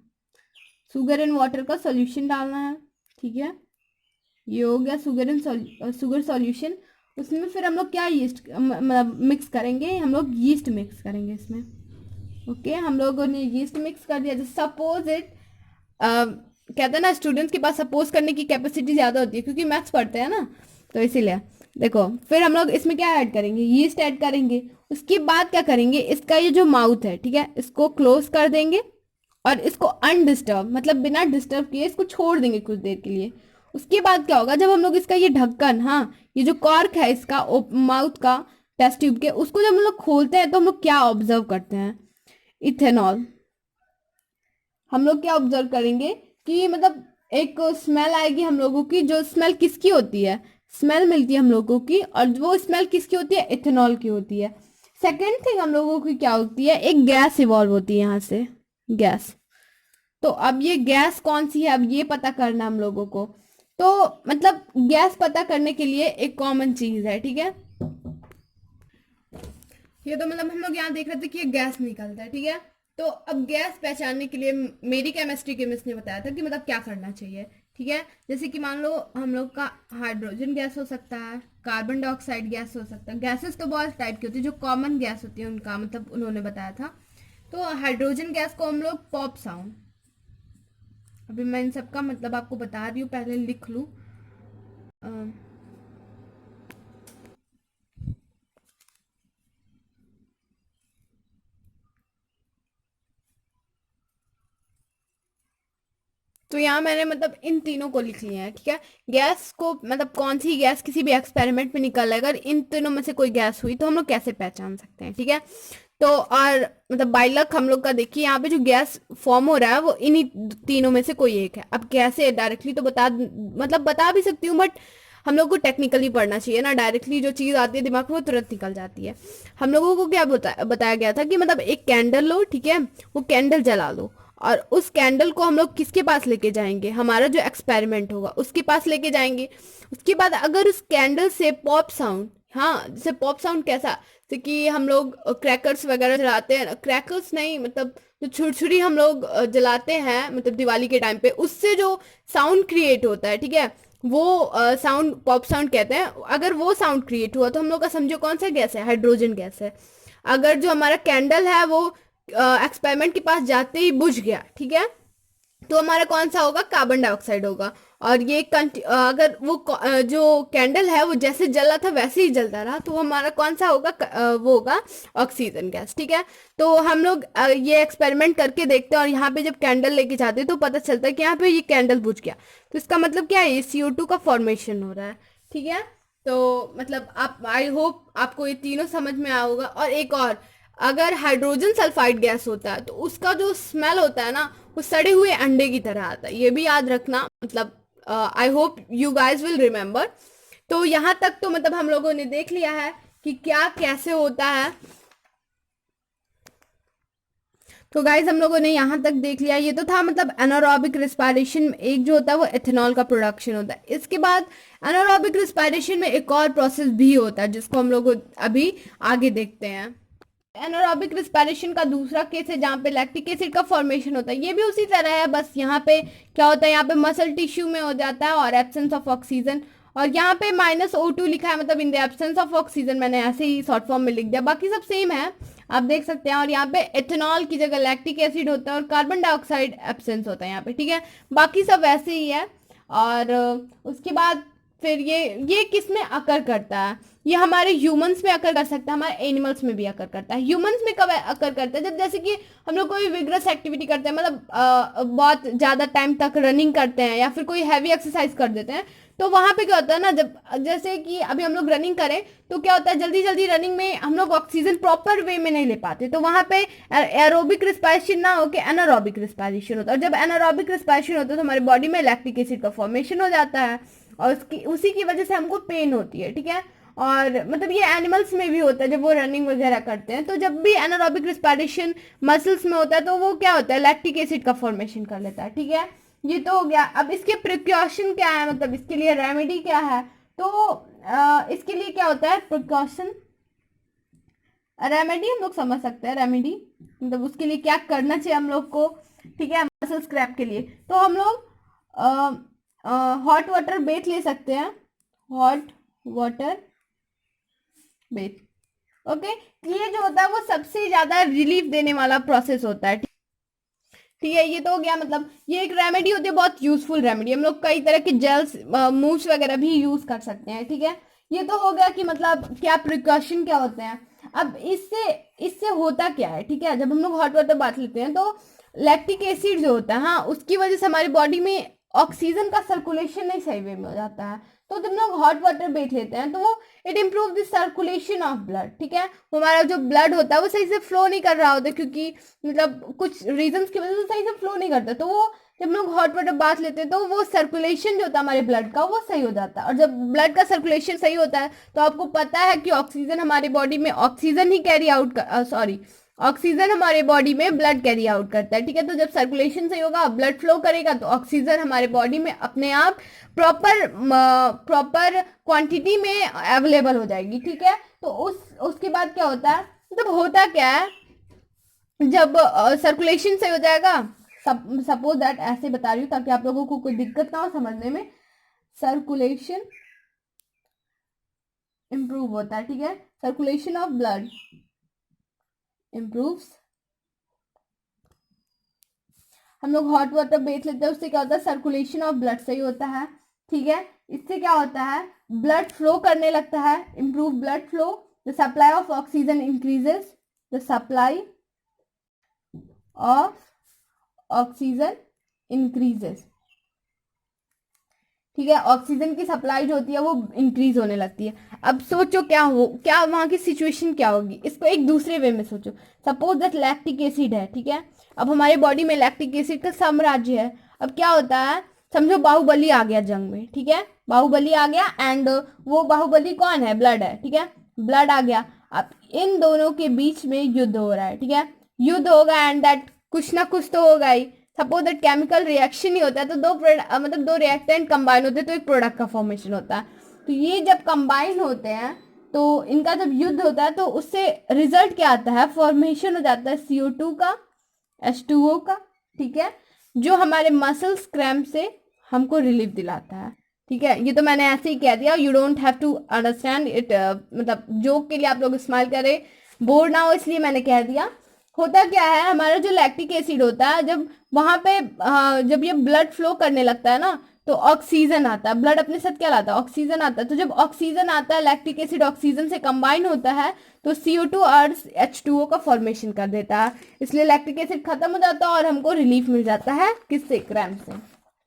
शुगर एंड वाटर का सॉल्यूशन डालना है, ठीक है। ये हो गया शुगर सॉल्यूशन। उसमें फिर हम लोग क्या यीस्ट मतलब मिक्स करेंगे, हम लोग यीस्ट मिक्स करेंगे इसमें, ओके। हम लोगों ने यीस्ट मिक्स कर दिया। जैसे सपोज इट, कहते हैं ना स्टूडेंट्स के पास सपोज करने की कैपेसिटी ज़्यादा होती है क्योंकि मैथ्स पढ़ते हैं ना, तो इसीलिए देखो फिर हम लोग इसमें क्या ऐड करेंगे, यीस्ट ऐड करेंगे। उसके बाद क्या करेंगे, इसका ये जो माउथ है, ठीक है, इसको क्लोज कर देंगे और इसको अनडिस्टर्ब मतलब बिना डिस्टर्ब किए इसको छोड़ देंगे कुछ देर के लिए। उसके बाद क्या होगा, जब हम लोग इसका ये ढक्कन, हाँ ये जो कॉर्क है इसका माउथ का टेस्ट ट्यूब के, उसको जब हम लोग खोलते हैं तो हम लोग क्या ऑब्जर्व करते हैं, इथेनॉल। हम लोग क्या ऑब्जर्व करेंगे कि मतलब एक स्मेल आएगी हम लोगों की, जो स्मेल किसकी होती है, स्मेल मिलती है हम लोगों की, और वो स्मेल किसकी होती है, इथेनॉल की होती है। सेकेंड थिंग हम लोगों की क्या होती है, एक गैस इवॉल्व होती है यहाँ से, गैस। तो अब ये गैस कौन सी है, अब ये पता करना हम लोगों को। तो मतलब गैस पता करने के लिए एक कॉमन चीज है, ठीक है। ये तो मतलब हम लोग यहाँ देख रहे थे कि ये गैस निकलता है, ठीक है। तो अब गैस पहचानने के लिए मेरी केमिस्ट्री के मिस ने बताया था कि मतलब क्या करना चाहिए। ठीक है, जैसे कि मान लो हम लोग का हाइड्रोजन गैस हो सकता है, कार्बन डाइऑक्साइड गैस हो सकता है। गैसेस तो बहुत टाइप की होती है, जो कॉमन गैस होती है उनका मतलब उन्होंने बताया था। तो हाइड्रोजन गैस को हम लोग पॉप साउंड, अभी मैं इन सबका मतलब आपको बता रही हूँ, पहले लिख लूँ। तो यहाँ मैंने मतलब इन तीनों को लिख लिया है। ठीक है, गैस को मतलब कौन सी गैस किसी भी एक्सपेरिमेंट में निकल है, अगर इन तीनों में से कोई गैस हुई तो हम लोग कैसे पहचान सकते हैं। ठीक है, तो और मतलब बाय लक हम लोग का देखिए यहाँ पे जो गैस फॉर्म हो रहा है वो इन्हीं तीनों में से कोई एक है। अब कैसे डायरेक्टली तो बता भी सकती हूँ, बट हम लोग को टेक्निकली पढ़ना चाहिए ना, डायरेक्टली जो चीज़ आती है दिमाग में वो तुरंत निकल जाती है। हम लोगों को क्या बताया गया था कि मतलब एक कैंडल लो, ठीक है, वो कैंडल जला लो और उस कैंडल को हम लोग किसके पास लेके जाएंगे, हमारा जो एक्सपेरिमेंट होगा उसके पास लेके जाएंगे। उसके बाद अगर उस कैंडल से पॉप साउंड, हाँ जैसे पॉप साउंड कैसा, जैसे कि हम लोग क्रैकर्स वगैरह जलाते हैं, क्रैकर्स नहीं मतलब जो छुरछुरी हम लोग जलाते हैं मतलब दिवाली के टाइम पे, उससे जो साउंड क्रिएट होता है, ठीक है, वो साउंड पॉप साउंड कहते हैं। अगर वो साउंड क्रिएट हुआ तो हम लोग का समझो कौन सा गैस है, हाइड्रोजन गैस है। अगर जो हमारा कैंडल है वो एक्सपेरिमेंट के पास जाते ही बुझ गया, ठीक है, तो हमारा कौन सा होगा, कार्बन डाइऑक्साइड होगा। और ये अगर वो जो कैंडल है वो जैसे जला था वैसे ही जलता रहा तो हमारा कौन सा होगा, वो होगा ऑक्सीजन गैस। ठीक है, तो हम लोग ये एक्सपेरिमेंट करके देखते हैं और यहाँ पे जब कैंडल लेके जाते हैं तो पता चलता है कि यहाँ पे ये कैंडल बुझ गया। तो इसका मतलब क्या है, ये CO2 का फॉर्मेशन हो रहा है। ठीक है, तो मतलब आप, आई होप आपको ये तीनों समझ में आया होगा। और एक और, अगर हाइड्रोजन सल्फाइड गैस होता है तो उसका जो स्मेल होता है ना वो सड़े हुए अंडे की तरह आता है, ये भी याद रखना। मतलब I hope you guys will remember. तो यहाँ तक तो मतलब हम लोगों ने देख लिया है कि क्या कैसे होता है। तो गाइज हम लोगों ने यहाँ तक देख लिया, ये तो था मतलब एनारोबिक रिस्पायरेशन में एक जो होता है वो एथेनॉल का प्रोडक्शन होता है। इसके बाद एनारोबिक रिस्पायरेशन में एक और प्रोसेस भी होता है जिसको हम लोग अभी आगे देखते हैं। एनारोबिक रिस्पायरेशन का दूसरा केस है जहाँ पे लैक्टिक एसिड का फॉर्मेशन होता है। ये भी उसी तरह है, बस यहाँ पे क्या होता है, यहाँ पे मसल टिश्यू में हो जाता है और एब्सेंस ऑफ ऑक्सीजन। और यहाँ पे -O2 लिखा है, मतलब in the absence of oxygen, मैंने ऐसे ही शॉर्ट फॉर्म में लिख दिया, बाकी सब सेम है आप देख सकते हैं। और यहाँ पे एथेनॉल की जगह लैक्टिक एसिड होता है और कार्बन डाइऑक्साइड एब्सेंस होता है यहाँ पे। ठीक है, बाकी सब वैसे ही है। और उसके बाद फिर ये किस में अकर करता है, ये हमारे ह्यूमंस में अकर कर सकता है, हमारे एनिमल्स में भी अकर करता है। ह्यूमंस में कब अकर करता है, जब जैसे कि हम लोग कोई विग्रस एक्टिविटी करते हैं, मतलब बहुत ज़्यादा टाइम तक रनिंग करते हैं या फिर कोई हैवी एक्सरसाइज कर देते हैं, तो वहाँ पे क्या होता है ना, जब जैसे कि अभी हम लोग रनिंग करें तो क्या होता है, जल्दी जल्दी रनिंग में हम लोग ऑक्सीजन प्रॉपर वे में नहीं ले पाते, तो वहाँ पे एरोबिक रिस्पायरेशन ना होकर एनारोबिक रिस्पायरेशन होता है। और जब एनारोबिक रिस्पायरेशन होता है तो हमारे बॉडी में लैक्टिक एसिड का फॉर्मेशन हो जाता है और उसी की वजह से हमको पेन होती है। ठीक है, और मतलब ये एनिमल्स में भी होता है जब वो रनिंग वगैरह करते हैं, तो जब भी एनारोबिक रिस्पायरेशन मसल्स में होता है तो वो क्या होता है, लैक्टिक एसिड का फॉर्मेशन कर लेता है। ठीक है, ये तो हो गया। अब इसके प्रिकॉशन क्या है, मतलब इसके लिए रेमेडी क्या है, तो इसके लिए क्या होता है प्रिकॉशन, रेमेडी हम लोग समझ सकते हैं। रेमेडी मतलब उसके लिए क्या करना चाहिए हम लोग को। ठीक है, मसल स्क्रैप के लिए तो हम लोग हॉट वाटर बेथ ले सकते हैं, हॉट वाटर बेथ। ओके, ये जो होता है वो सबसे ज्यादा रिलीफ देने वाला प्रोसेस होता है। ठीक है, ये तो हो गया, मतलब ये एक रेमेडी होती है, बहुत यूजफुल रेमेडी। हम लोग कई तरह के जेल्स मूव्स वगैरह भी यूज कर सकते हैं। ठीक है, ये तो हो गया कि मतलब क्या प्रिकॉशन क्या होते हैं। अब इससे इससे होता क्या है, ठीक है, जब हम लोग हॉट वाटर बात लेते हैं तो लैक्टिक एसिड जो होता है, हाँ, उसकी वजह से हमारी बॉडी में ऑक्सीजन का सर्कुलेशन नहीं सही वे में हो जाता है। तो जब लोग हॉट वाटर बेथ लेते हैं तो वो it improve the circulation of blood. ठीक है, हमारा जो ब्लड होता है वो सही से फ्लो नहीं कर रहा होता, क्योंकि मतलब कुछ रीजंस की वजह से सही से फ्लो नहीं करता, तो वो जब लोग हॉट वाटर बाथ लेते हैं तो वो सर्कुलेशन जो होता है हमारे ब्लड का वो सही हो जाता है। और जब ब्लड का सर्कुलेशन सही होता है तो आपको पता है कि ऑक्सीजन हमारे बॉडी में ऑक्सीजन ही कैरी आउट, सॉरी, ऑक्सीजन हमारे बॉडी में ब्लड कैरी आउट करता है। ठीक है, तो जब सर्कुलेशन सही होगा, ब्लड फ्लो करेगा, तो ऑक्सीजन हमारे बॉडी में अपने आप प्रॉपर क्वांटिटी में अवेलेबल हो जाएगी। ठीक है, तो उसके बाद क्या होता है, मतलब होता क्या है, जब सर्कुलेशन से हो जाएगा, सपोज दैट ऐसे बता रही हूँ ताकि आप लोगों को कोई दिक्कत ना हो समझने में, सर्कुलेशन इंप्रूव होता है, ठीक है, सर्कुलेशन ऑफ ब्लड इम्प्रूव्स। हम लोग हॉट वाटर बेथ लेते हैं, उससे क्या होता है, सर्कुलेशन ऑफ ब्लड सही होता है, ठीक है। इससे क्या होता है, ब्लड फ्लो करने लगता है, improve blood flow, the supply of oxygen increases, the supply of oxygen increases, ठीक है, ऑक्सीजन की सप्लाई जो होती है वो इंक्रीज होने लगती है। अब सोचो क्या वहां की सिचुएशन क्या होगी, इसको एक दूसरे वे में सोचो। सपोज दैट लैक्टिक एसिड है, ठीक है, अब हमारे बॉडी में लैक्टिक एसिड का साम्राज्य है। अब क्या होता है, समझो बाहुबली आ गया जंग में, ठीक है, बाहुबली आ गया, एंड वो बाहुबली कौन है, ब्लड है, ठीक है, ब्लड आ गया। अब इन दोनों के बीच में युद्ध हो रहा है, ठीक है, युद्ध होगा, एंड दैट कुछ ना कुछ तो होगा ही। सपोज दैट केमिकल रिएक्शन ही होता है, तो दो रिएक्टेंट कंबाइन होते हैं तो एक प्रोडक्ट का फॉर्मेशन होता है। तो ये जब कंबाइन होते हैं तो इनका जब युद्ध होता है तो उससे रिजल्ट क्या आता है, फॉर्मेशन हो जाता है CO2 का, H2O का, ठीक है, जो हमारे मसल्स क्रैम्प से हमको रिलीफ दिलाता है, ठीक है। ये तो मैंने ऐसे ही कह दिया, you don't have to understand it, मतलब जोक के लिए आप लोग स्माइल करें, बोर ना हो इसलिए मैंने कह दिया। होता क्या है, हमारा जो लैक्टिक एसिड होता है, जब वहां पे जब ये ब्लड फ्लो करने लगता है ना, तो ऑक्सीजन आता है, ब्लड अपने साथ क्या लाता है, ऑक्सीजन आता है। तो जब ऑक्सीजन आता है, लैक्टिक एसिड ऑक्सीजन से कंबाइन होता है, तो CO2 और H2O का फॉर्मेशन कर देता है, इसलिए लैक्टिक एसिड खत्म हो जाता है और हमको रिलीफ मिल जाता है, किससे, क्रैम्प से,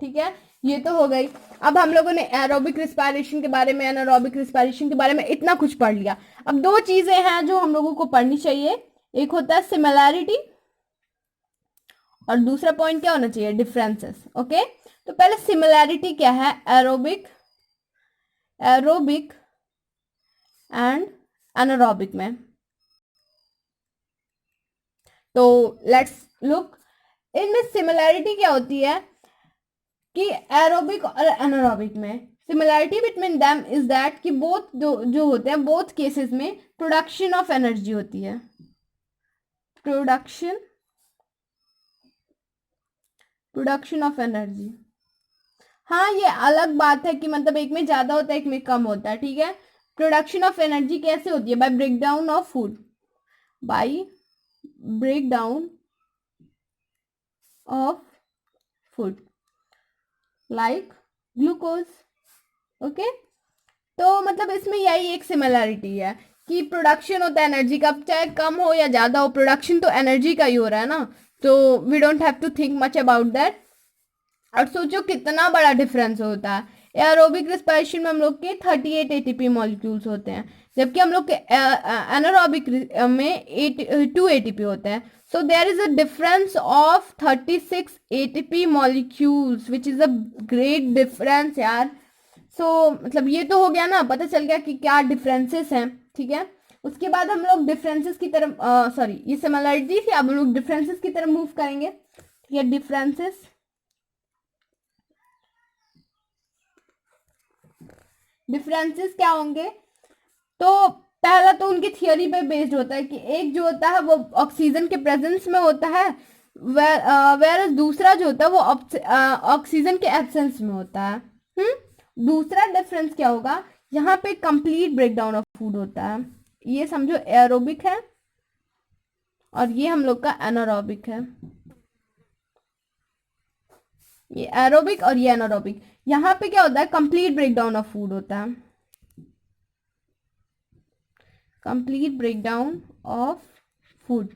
ठीक है। ये तो हो गई। अब हम लोगों ने एरोबिक रिस्पायरेशन के बारे में, एनारोबिक रिस्पायरेशन के बारे में इतना कुछ पढ़ लिया। अब दो चीजें हैं जो हम लोगों को पढ़नी चाहिए, एक होता है सिमिलैरिटी और दूसरा पॉइंट क्या होना चाहिए, डिफरेंसेस, ओके। तो पहले सिमिलैरिटी क्या है, एरोबिक एंड एनारोबिक में। तो लेट्स लुक, इनमें सिमिलैरिटी क्या होती है कि एरोबिक और एनारोबिक में similarity between them is that कि बोथ जो होते हैं, बोथ केसेस में प्रोडक्शन ऑफ एनर्जी होती है, प्रोडक्शन ऑफ एनर्जी। हाँ, ये अलग बात है कि मतलब एक में ज्यादा होता है, एक में कम होता है, ठीक है। प्रोडक्शन ऑफ एनर्जी कैसे होती है, by breakdown of food, by breakdown of food like glucose, okay. तो मतलब इसमें यही एक सिमिलैरिटी है कि प्रोडक्शन होता है एनर्जी का, चाहे कम हो या ज्यादा हो, प्रोडक्शन तो एनर्जी का ही हो रहा है ना, तो we don't have to think much about that. और सोचो कितना बड़ा डिफरेंस होता है, एरोबिक रेस्पिरेशन में हम लोग के 38 ATP मॉलिक्यूल्स होते हैं, जबकि हम लोग के एनारोबिक में 2 ATP होते हैं। So there is a difference of 36 ATP molecules which is a great difference यार। सो मतलब ये तो हो गया ना, पता चल गया कि क्या डिफरेंसेस हैं, ठीक है। उसके बाद हम लोग डिफरेंसेस की तरफ, सॉरी ये सिमिलरिटी थी, अब हम लोग डिफरेंसेस की तरफ मूव करेंगे, ठीक है। डिफरेंसेस क्या होंगे, तो पहला तो उनकी थियोरी पे बेस्ड होता है कि एक जो होता है वो ऑक्सीजन के प्रेजेंस में होता है, वेर दूसरा जो होता है वो ऑक्सीजन के एब्सेंस में होता है। दूसरा डिफरेंस क्या होगा, यहाँ पे कंप्लीट ब्रेकडाउन ऑफ फूड होता है, ये समझो एरोबिक है और ये हम लोग का एनारोबिक है, ये एरोबिक और ये एनारोबिक। यहाँ पे क्या होता है, कंप्लीट ब्रेकडाउन ऑफ फूड होता है, कंप्लीट ब्रेकडाउन ऑफ फूड।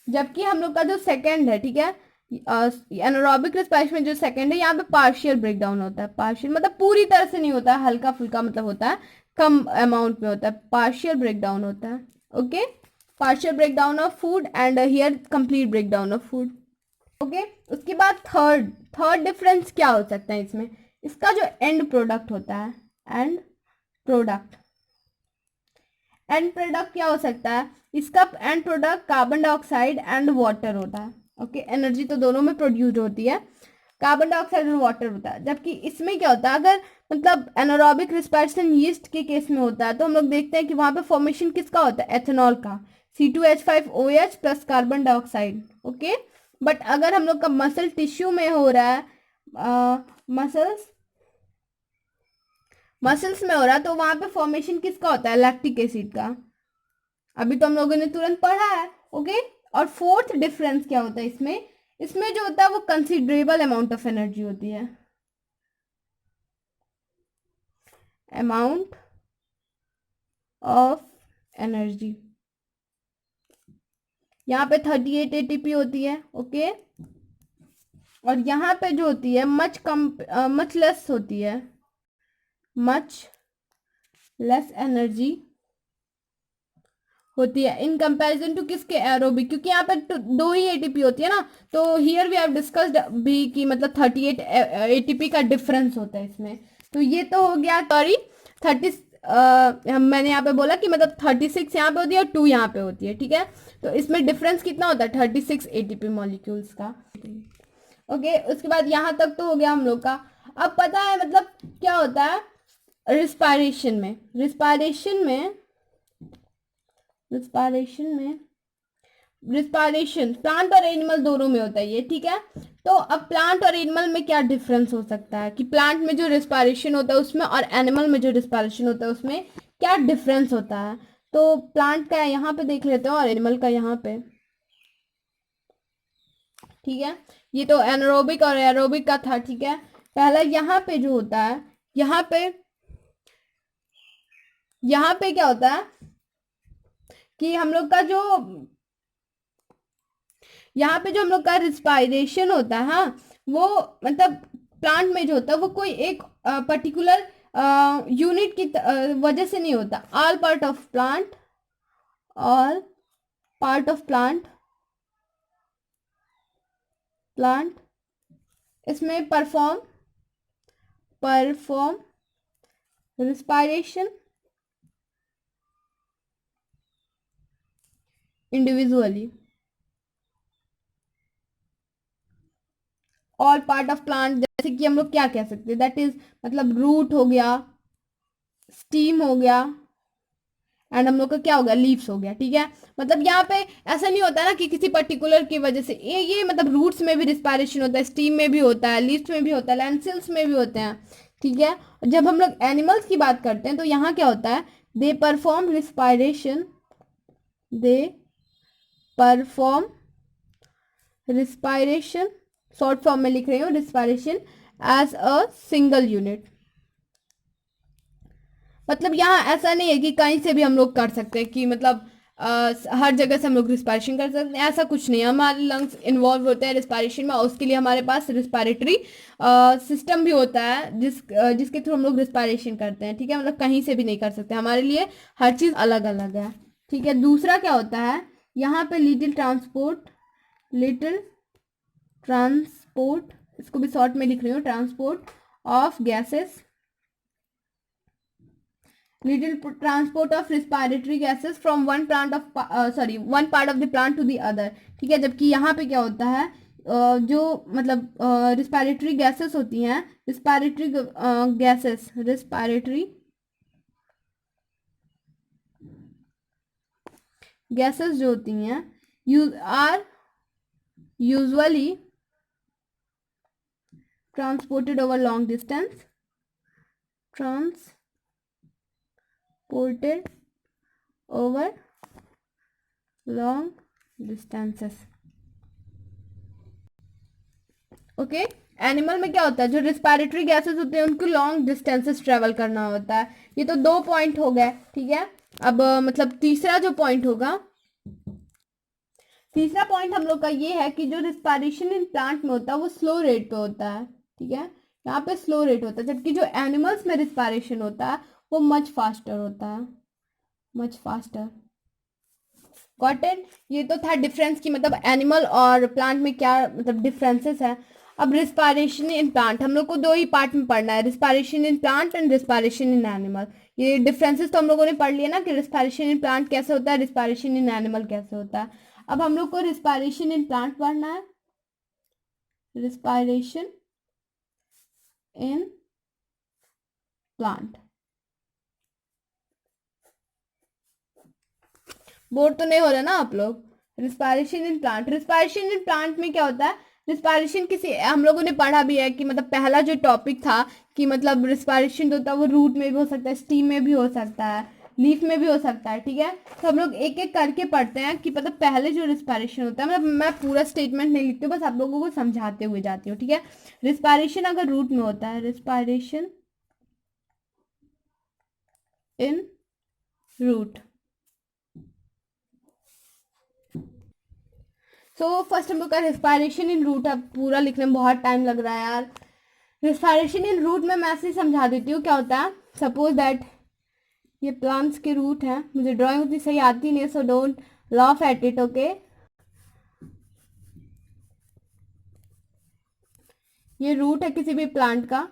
जबकि हम लोग का जो सेकंड है, ठीक है, एनारोबिक रेस्पिरेशन में जो सेकंड है, यहाँ पे पार्शियल ब्रेकडाउन होता है, पार्शियल मतलब पूरी तरह से नहीं होता है, हल्का फुल्का मतलब होता है, कम अमाउंट में होता है, पार्शियल ब्रेकडाउन होता है, okay. Partial breakdown of food and here complete breakdown of food, okay. उसके बाद थर्ड डिफरेंस क्या हो सकता है इसमें, इसका जो एंड प्रोडक्ट होता है, एंड प्रोडक्ट क्या हो सकता है, इसका and product carbon dioxide and water होता है, ओके। एनर्जी तो दोनों में प्रोड्यूस होती है, कार्बन डाइऑक्साइड और वाटर होता है। जबकि इसमें क्या होता है, अगर मतलब एनारोबिक रिस्पिरेशन यीस्ट के केस में होता है तो हम लोग देखते हैं कि वहां पे फॉर्मेशन किसका होता है, एथेनॉल का, C2H5OH plus carbon dioxide. Okay, but अगर हम लोग का मसल टिश्यू में हो रहा है, मसल्स में हो रहा है, तो वहां पे फॉर्मेशन किसका होता है? लैक्टिक एसिड का। अभी तो हम लोगों ने तुरंत पढ़ा है। ओके, और फोर्थ डिफरेंस क्या होता है इसमें? इसमें जो होता है वो कंसिडरेबल अमाउंट ऑफ एनर्जी होती है, अमाउंट ऑफ एनर्जी। यहाँ पे 38 एटीपी होती है। ओके, और यहाँ पे जो होती है मच लेस होती है, मच लेस एनर्जी होती है इन कंपैरिजन टू किसके? एरोबिक, क्योंकि यहाँ पे दो ही एटीपी होती है ना। तो हियर वी हैव डिस्कस्ड भी कि मतलब 38 एटीपी का डिफरेंस होता है इसमें। तो ये तो हो गया, सॉरी 30, मैंने यहाँ पे बोला कि मतलब 36 यहाँ पे होती है और 2 यहाँ पे होती है। ठीक है, तो इसमें डिफरेंस कितना होता है? 36 एटीपी मॉलिक्यूल्स का। ओके, उसके बाद यहाँ तक तो हो गया हम लोग का। अब पता है मतलब क्या होता है रिस्पायरेशन में? रिस्पायरेशन प्लांट और एनिमल दोनों में होता है ये। ठीक है, तो अब प्लांट और एनिमल में क्या डिफरेंस हो सकता है कि प्लांट में जो रिस्पायरेशन होता है उसमें और एनिमल में जो रिस्पायरेशन होता है उसमें क्या डिफरेंस होता है? तो प्लांट का यहाँ पे देख लेते हैं और एनिमल का यहाँ पे। ठीक है, ये तो एनारोबिक और एरोबिक का था। ठीक है, पहला यहाँ पे जो होता है, यहाँ पे क्या होता है कि हम लोग का जो यहाँ पे जो हम लोग का रिस्पायरेशन होता है, हाँ, वो मतलब प्लांट में जो होता है वो कोई एक पर्टिकुलर यूनिट की वजह से नहीं होता। ऑल पार्ट ऑफ प्लांट इसमें perform respiration individually. All part of plant जैसे कि हम लोग क्या कह सकते हैं, दैट इज मतलब रूट हो गया, स्टीम हो गया, एंड हम लोग का क्या हो गया? लीव्स हो गया। ठीक है, मतलब यहाँ पे ऐसा नहीं होता ना कि किसी पर्टिकुलर की वजह से ये मतलब रूट्स में भी रिस्पायरेशन होता है, स्टीम में भी होता है, लीव्स में भी होता है, लैंसिल्स में भी होते हैं। ठीक है, जब हम लोग एनिमल्स की बात करते हैं तो यहाँ क्या होता है? They perform respiration, short form में लिख रही हूँ, respiration as a single unit. मतलब यहाँ ऐसा नहीं है कि कहीं से भी हम लोग कर सकते हैं कि मतलब हर जगह से हम लोग रिस्पायरेशन कर सकते हैं, ऐसा कुछ नहीं है। हमारे लंग्स इन्वॉल्व होते हैं रिस्पायरेशन में और उसके लिए हमारे पास रिस्पायरेटरी सिस्टम भी होता है जिसके थ्रू हम लोग रिस्पायरेशन करते हैं। ठीक है, मतलब कहीं से भी नहीं कर सकते, हमारे लिए हर चीज़ अलग अलग है। ठीक है, दूसरा क्या होता है यहाँ पे? लिटिल ट्रांसपोर्ट, इसको भी शॉर्ट में लिख रही हूँ, transport of gases, little transport of respiratory gases from one part of the plant to the other। ठीक है, जबकि यहाँ पे क्या होता है जो मतलब रिस्पायरेटरी गैसेस होती हैं, रिस्पायरेटरी गैसेस जो होती हैं are usually transported over long distance, transported over long distances। Okay, animal में क्या होता है? जो रिस्पायरेटरी गैसेस होते हैं उनको लॉन्ग डिस्टेंसेस ट्रेवल करना होता है। ये तो 2 पॉइंट हो गए। ठीक है, अब मतलब तीसरा जो पॉइंट होगा, तीसरा पॉइंट हम लोग का ये है कि जो रिस्पायरेशन इन प्लांट में होता है वो स्लो रेट पे होता है। ठीक है, यहाँ पे स्लो रेट होता है, जबकि जो एनिमल्स में रिस्पायरेशन होता है वो मच फास्टर होता है, मच फास्टर। Got it? ये तो था डिफरेंस की मतलब एनिमल और प्लांट में क्या मतलब डिफरेंसेस है। अब रिस्पायरेशन इन प्लांट हम लोग को 2 ही पार्ट में पढ़ना है, respiration in plant and respiration in animal. ये डिफरेंसेस तो हम लोगों ने पढ़ लिया ना कि रिस्पायरेशन इन प्लांट कैसे होता है, रिस्पायरेशन इन एनिमल कैसे होता है। अब हम लोग को रिस्पायरेशन इन प्लांट पढ़ना है, रिस्पायरेशन इन प्लांट। बोर तो नहीं हो रहा ना आप लोग? Respiration in plant, respiration in plant में क्या होता है? रिस्पायरेशन किसी, हम लोगों ने पढ़ा भी है कि मतलब पहला जो टॉपिक था कि मतलब रिस्पायरेशन जो होता है वो रूट में भी हो सकता है, स्टीम में भी हो सकता है, लीफ में भी हो सकता है, ठीक है। तो हम लोग एक एक करके पढ़ते हैं कि मतलब पहले जो रिस्पायरेशन होता है, मतलब मैं पूरा स्टेटमेंट नहीं लिखती हूँ, बस आप लोगों को समझाते हुए जाती हूँ, ठीक है। रिस्पायरेशन अगर रूट में होता है, रिस्पायरेशन इन रूट। सो फर्स्ट हम लोग का रिस्पायरेशन इन रूट, अब पूरा लिखने में बहुत टाइम लग रहा है यार। रिस्पायरेशन इन रूट में मैं ऐसे समझा देती हूँ क्या होता है। सपोज दैट ये प्लांट्स के रूट हैं, मुझे ड्राइंग उतनी सही आती नहीं है, so don't laugh at it, okay. ये रूट है किसी भी प्लांट का,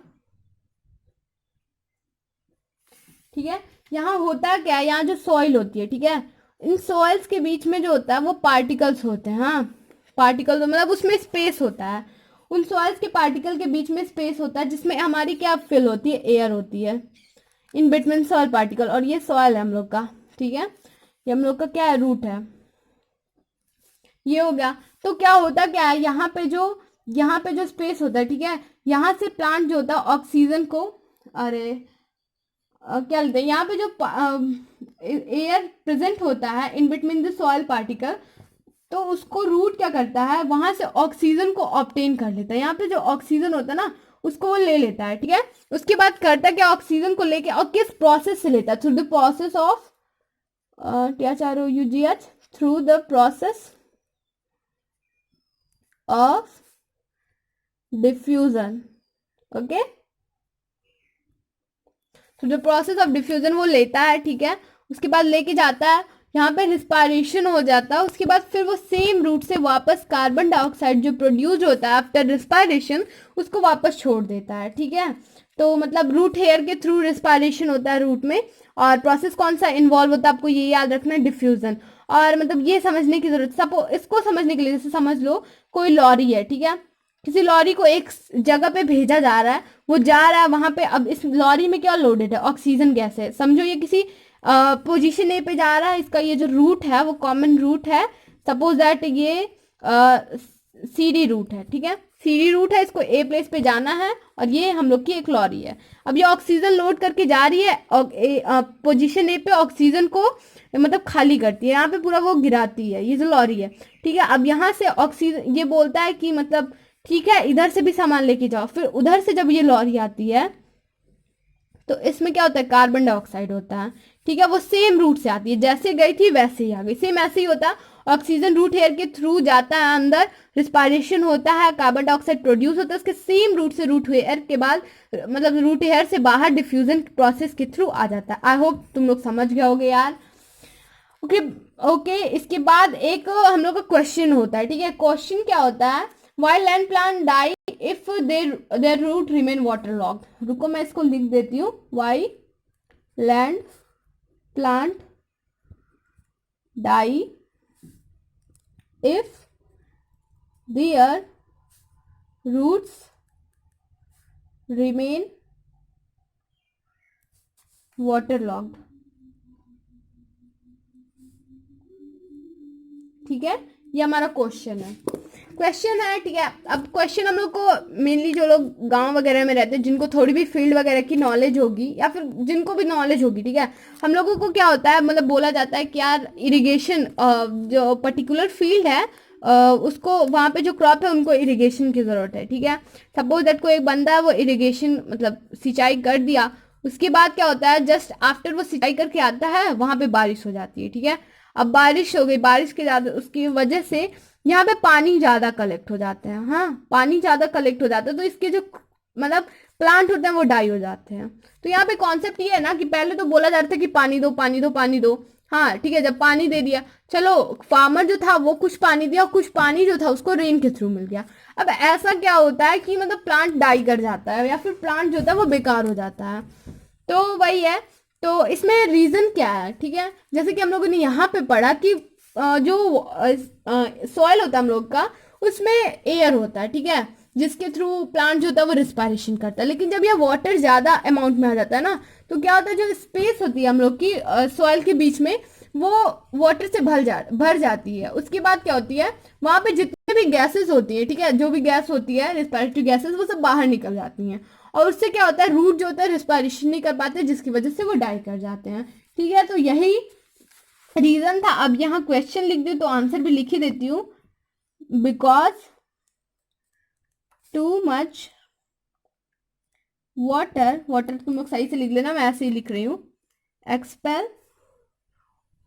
ठीक है। यहाँ होता क्या है, यहाँ जो सॉइल होती है, ठीक है, इन सॉइल्स के बीच में जो होता है वो पार्टिकल्स होते हैं, हाँ, पार्टिकल मतलब उसमें स्पेस होता है। उन सॉइल्स के पार्टिकल के बीच में स्पेस होता है जिसमें हमारी क्या फिल होती है, एयर होती है इन बिटवीन सॉइल पार्टिकल। और ये सॉइल है हम लोग का, ठीक है, ये हम लोग का क्या है, रूट है, ये हो गया। तो क्या होता क्या है, यहाँ पे जो स्पेस होता है, ठीक है, यहाँ से प्लांट जो होता है ऑक्सीजन को, अरे क्या बोलते हैं, यहाँ पे जो एयर प्रेजेंट होता है in between the soil particle, तो उसको रूट क्या करता है, वहां से ऑक्सीजन को ऑब्टेन कर लेता है। यहाँ पे जो ऑक्सीजन होता है ना उसको वो ले लेता है, ठीक है। उसके बाद करता क्या, ऑक्सीजन को लेके, और किस प्रोसेस से लेता है, through the process of THROUGH, through the process of diffusion, okay. तो जो प्रोसेस ऑफ डिफ्यूजन वो लेता है, ठीक है, उसके बाद लेके जाता है, यहाँ पे रिस्पायरेशन हो जाता है, उसके बाद फिर वो सेम रूट से वापस कार्बन डाइऑक्साइड जो प्रोड्यूस होता है आफ्टर रिस्पायरेशन उसको वापस छोड़ देता है, ठीक है। तो मतलब रूट हेयर के थ्रू रिस्पायरेशन होता है रूट में, और प्रोसेस कौन सा इन्वॉल्व होता है आपको ये याद रखना है, डिफ्यूजन। और मतलब ये समझने की जरूरत, सपोज इसको समझने के लिए जैसे समझ लो कोई लॉरी है, ठीक है, किसी लॉरी को एक जगह पे भेजा जा रहा है, वो जा रहा है वहां पे, अब इस लॉरी में क्या लोडेड है, ऑक्सीजन गैस है, समझो ये किसी पोजीशन ए पे जा रहा है, इसका ये जो रूट है वो कॉमन रूट है, सपोज दैट ये सीडी रूट है, ठीक है, सीडी रूट है, इसको ए प्लेस पे जाना है, और ये हम लोग की एक लॉरी है। अब ये ऑक्सीजन लोड करके जा रही है, और पोजीशन ए पे ऑक्सीजन को मतलब खाली करती है, यहाँ पे पूरा वो गिराती है, ये जो लॉरी है, ठीक है। अब यहाँ से ऑक्सीजन ये बोलता है कि मतलब ठीक है इधर से भी सामान लेके जाओ, फिर उधर से जब ये लॉरी आती है तो इसमें क्या होता है, कार्बन डाइऑक्साइड होता है, ठीक है, वो सेम रूट से आती है, जैसे गई थी वैसे ही आ गई, सेम ऐसे ही होता है। ऑक्सीजन रूट हेयर के थ्रू जाता है अंदर, रिस्पायरेशन होता है, कार्बन डाइऑक्साइड प्रोड्यूस होता है, उसके सेम रूट से रूट हेयर के बाद मतलब रूट हेयर से बाहर डिफ्यूजन प्रोसेस के थ्रू आ जाता है। आई होप तुम लोग समझ गए होगे यार, ओके ओके। इसके बाद एक हम लोग का क्वेश्चन होता है, ठीक है, क्वेश्चन क्या होता है, why land plant die if their root remain waterlogged। रुको मैं इसको लिख देती हूँ, why land plant die if their roots remain waterlogged, ठीक है, ये हमारा क्वेश्चन है, ठीक है। अब क्वेश्चन हम लोग को मेनली जो लोग गांव वगैरह में रहते हैं, जिनको थोड़ी भी फील्ड वगैरह की नॉलेज होगी, या फिर जिनको भी नॉलेज होगी, ठीक है, हम लोगों को क्या होता है, मतलब बोला जाता है कि यार इरिगेशन जो पर्टिकुलर फील्ड है उसको वहाँ पे जो क्रॉप है उनको इरिगेशन की जरूरत है, ठीक है। सपोज दैट कोई एक बंदा है वो इरिगेशन मतलब सिंचाई कर दिया, उसके बाद क्या होता है, जस्ट आफ्टर वो सिंचाई करके आता है वहां पे बारिश हो जाती है, ठीक है। अब बारिश हो गई, बारिश के ज्यादा उसकी वजह से यहाँ पे पानी ज्यादा कलेक्ट हो जाते हैं, हाँ, पानी ज्यादा कलेक्ट हो जाता है, तो इसके जो मतलब प्लांट होते हैं वो डाई हो जाते हैं। तो यहाँ पे कॉन्सेप्ट ये है ना कि पहले तो बोला जा रहा था कि पानी दो पानी दो पानी दो, हाँ ठीक है, जब पानी दे दिया, चलो फार्मर जो था वो कुछ पानी दिया, और कुछ पानी जो था उसको रेन के थ्रू मिल गया। अब ऐसा क्या होता है कि मतलब प्लांट डाई कर जाता है, या फिर प्लांट जो था वो बेकार हो जाता है, तो वही है। तो इसमें रीजन क्या है, ठीक है, जैसे कि हम लोगों ने यहाँ पे पढ़ा कि जो सॉइल होता है हम लोग का उसमें एयर होता है, ठीक है, जिसके थ्रू प्लांट जो होता है वो रिस्पायरेशन करता है। लेकिन जब ये वाटर ज्यादा अमाउंट में आ जाता है ना, तो क्या होता है, जो स्पेस होती है हम लोग की सॉइल के बीच में वो वाटर से भर जाती है। उसके बाद क्या होती है, वहां पे जितने भी गैसेस होती है, ठीक है, जो भी गैस होती है रिस्पिरेटरी गैसेस, वो सब बाहर निकल जाती हैं। और उससे क्या होता है, रूट जो होता है रिस्पिरेशन नहीं कर पाते, जिसकी वजह से वो डाई कर जाते हैं। ठीक है, तो यही रीजन था। अब यहाँ क्वेश्चन लिख दूँ तो आंसर भी लिख ही देती हूँ, बिकॉज टू मच वाटर तुम लोग सही से लिख लेना, मैं ऐसे ही लिख रही हूँ, expel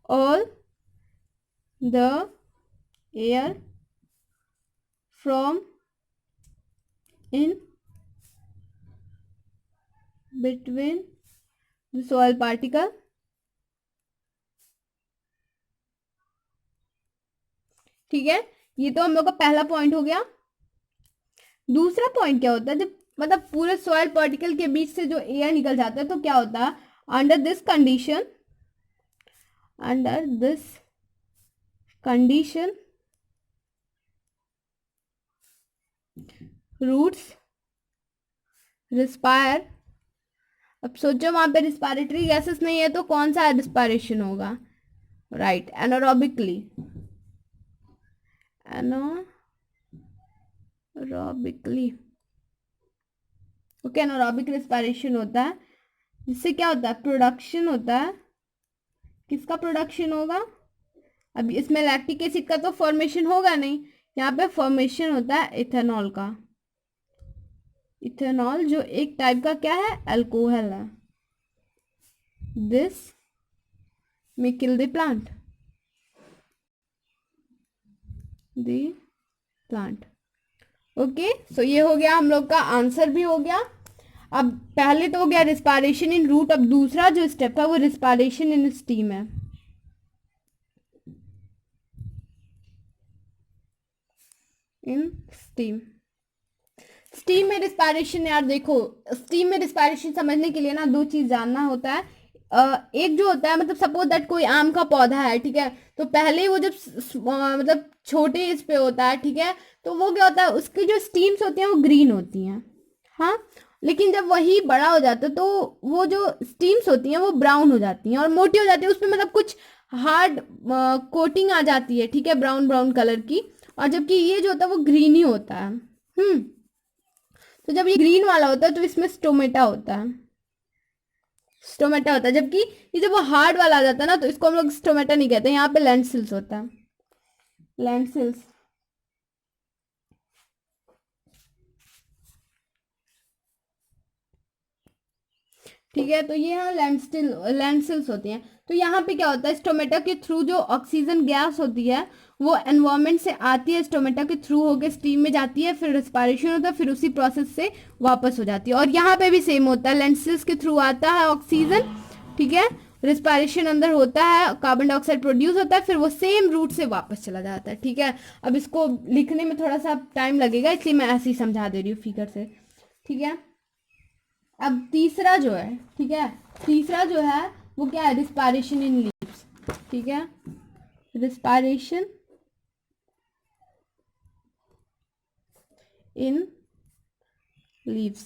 all the air from in between the soil particle. ठीक है, ये तो हम लोग का पहला पॉइंट हो गया। दूसरा पॉइंट क्या होता है, जब मतलब पूरे सॉइल पार्टिकल के बीच से जो एयर निकल जाता है तो क्या होता है, under this condition roots respire. अब सोचो वहां पे रिस्पायरेटरी गैसेस नहीं है तो कौन सा रिस्पायरेशन होगा, right, anaerobically okay, anaerobic respiration होता है, जिससे क्या होता है, प्रोडक्शन होता है। किसका प्रोडक्शन होगा, अब इसमें लैक्टिक एसिड का तो फॉर्मेशन होगा नहीं, यहाँ पे फॉर्मेशन होता है इथेनॉल का। इथेनॉल जो एक टाइप का क्या है, अल्कोहल है। This may kill the plant, okay. So ये हो गया, हम लोग का आंसर भी हो गया। अब पहले तो हो गया रिस्पायरेशन इन रूट, अब दूसरा जो स्टेप है वो रिस्पायरेशन इन स्टीम है। इन स्टीम में रिस्पायरेशन, यार देखो, स्टीम में रिस्पायरेशन समझने के लिए ना दो चीज जानना होता है। एक जो होता है, मतलब सपोज दैट कोई आम का पौधा है, ठीक है, तो पहले वो जब मतलब छोटे इस पे होता है, ठीक है, तो वो क्या होता है, उसकी जो स्टीम्स होती हैं वो ग्रीन होती हैं, हाँ, लेकिन जब वही बड़ा हो जाता है तो वो जो स्टीम्स होती हैं वो ब्राउन हो जाती हैं और मोटी हो जाती है, उसमें मतलब कुछ हार्ड कोटिंग आ जाती है, ठीक है, ब्राउन ब्राउन कलर की, और जबकि ये जो होता है वो ग्रीन ही होता है। तो जब ये ग्रीन वाला होता है तो इसमें स्टोमेटा होता है, जबकि ये जब वो हार्ड वाला आ जाता है ना तो इसको हम लोग स्टोमेटा नहीं कहते, यहाँ पे लेंटिल्स होता है, लेंटिल्स। ठीक है, तो ये यहाँ लेंटिल्स होती हैं। तो यहाँ पे क्या होता है, स्टोमेटा के थ्रू जो ऑक्सीजन गैस होती है वो एनवायरमेंट से आती है, स्टोमेटा के थ्रू होकर स्टीम में जाती है, फिर रिस्पायरेशन होता है, फिर उसी प्रोसेस से वापस हो जाती है। और यहाँ पे भी सेम होता है, लेंटिल्स के थ्रू आता है ऑक्सीजन, ठीक है, रिस्पायरेशन अंदर होता है, कार्बन डाइऑक्साइड प्रोड्यूस होता है, फिर वो सेम रूट से वापस चला जाता है। ठीक है, अब इसको लिखने में थोड़ा सा टाइम लगेगा, इसलिए मैं ऐसे ही समझा दे रही हूँ फिगर से। ठीक है, अब तीसरा जो है, ठीक है, तीसरा जो है वो क्या है, रिस्पायरेशन इन लीव्स। ठीक है, रिस्पायरेशन इन लीव्स।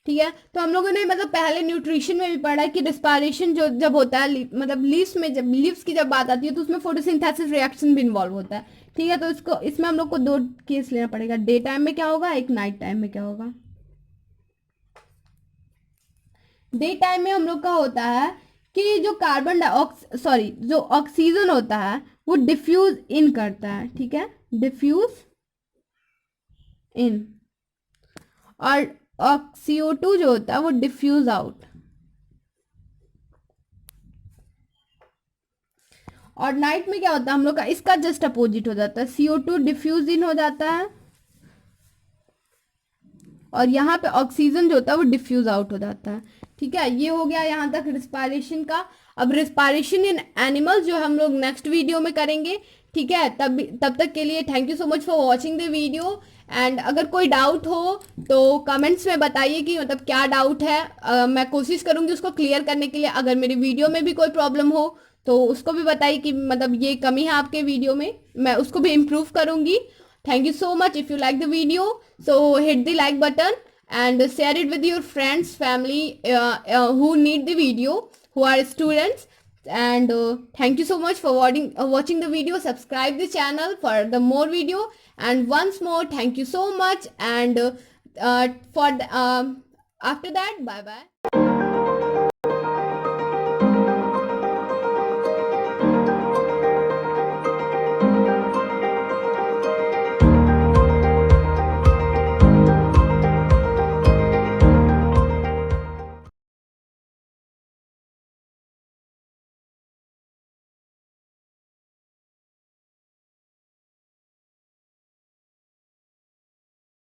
ठीक है, तो हम लोगों ने मतलब पहले न्यूट्रिशन में भी पढ़ा कि रिस्पायरेशन जो जब होता है, मतलब लीव्स में, जब लीव्स की जब बात आती है तो उसमें फोटोसिंथेसिस रिएक्शन भी इन्वॉल्व होता है। ठीक है, तो इसको इसमें हम लोग को दो केस लेना पड़ेगा, डे टाइम में क्या होगा, एक नाइट टाइम में क्या होगा। डे टाइम में हम लोग का होता है कि जो जो ऑक्सीजन होता है वो डिफ्यूज इन करता है, ठीक है, डिफ्यूज इन, और CO2 जो होता है वो डिफ्यूज आउट। और नाइट में क्या होता है हम लोग का, इसका जस्ट अपोजिट हो जाता है, CO2 डिफ्यूज इन हो जाता है और यहाँ पे ऑक्सीजन जो होता है वो डिफ्यूज आउट हो जाता है। ठीक है, ये हो गया यहाँ तक रिस्पायरेशन का। अब रिस्पायरेशन इन एनिमल्स जो हम लोग नेक्स्ट वीडियो में करेंगे। ठीक है, तब तक के लिए thank you so much for watching the video. And अगर कोई डाउट हो तो कमेंट्स में बताइए कि मतलब क्या डाउट है, मैं कोशिश करूंगी उसको क्लियर करने के लिए। अगर मेरी वीडियो में भी कोई प्रॉब्लम हो तो उसको भी बताइए कि मतलब ये कमी है आपके वीडियो में, मैं उसको भी इम्प्रूव करूंगी। Thank you so much. If you like the video, so hit the like button and share it with your friends, family who need the video, who are students. And thank you so much for watching the video. Subscribe the channel for the more video. And once more, thank you so much. And for the, after that, bye bye.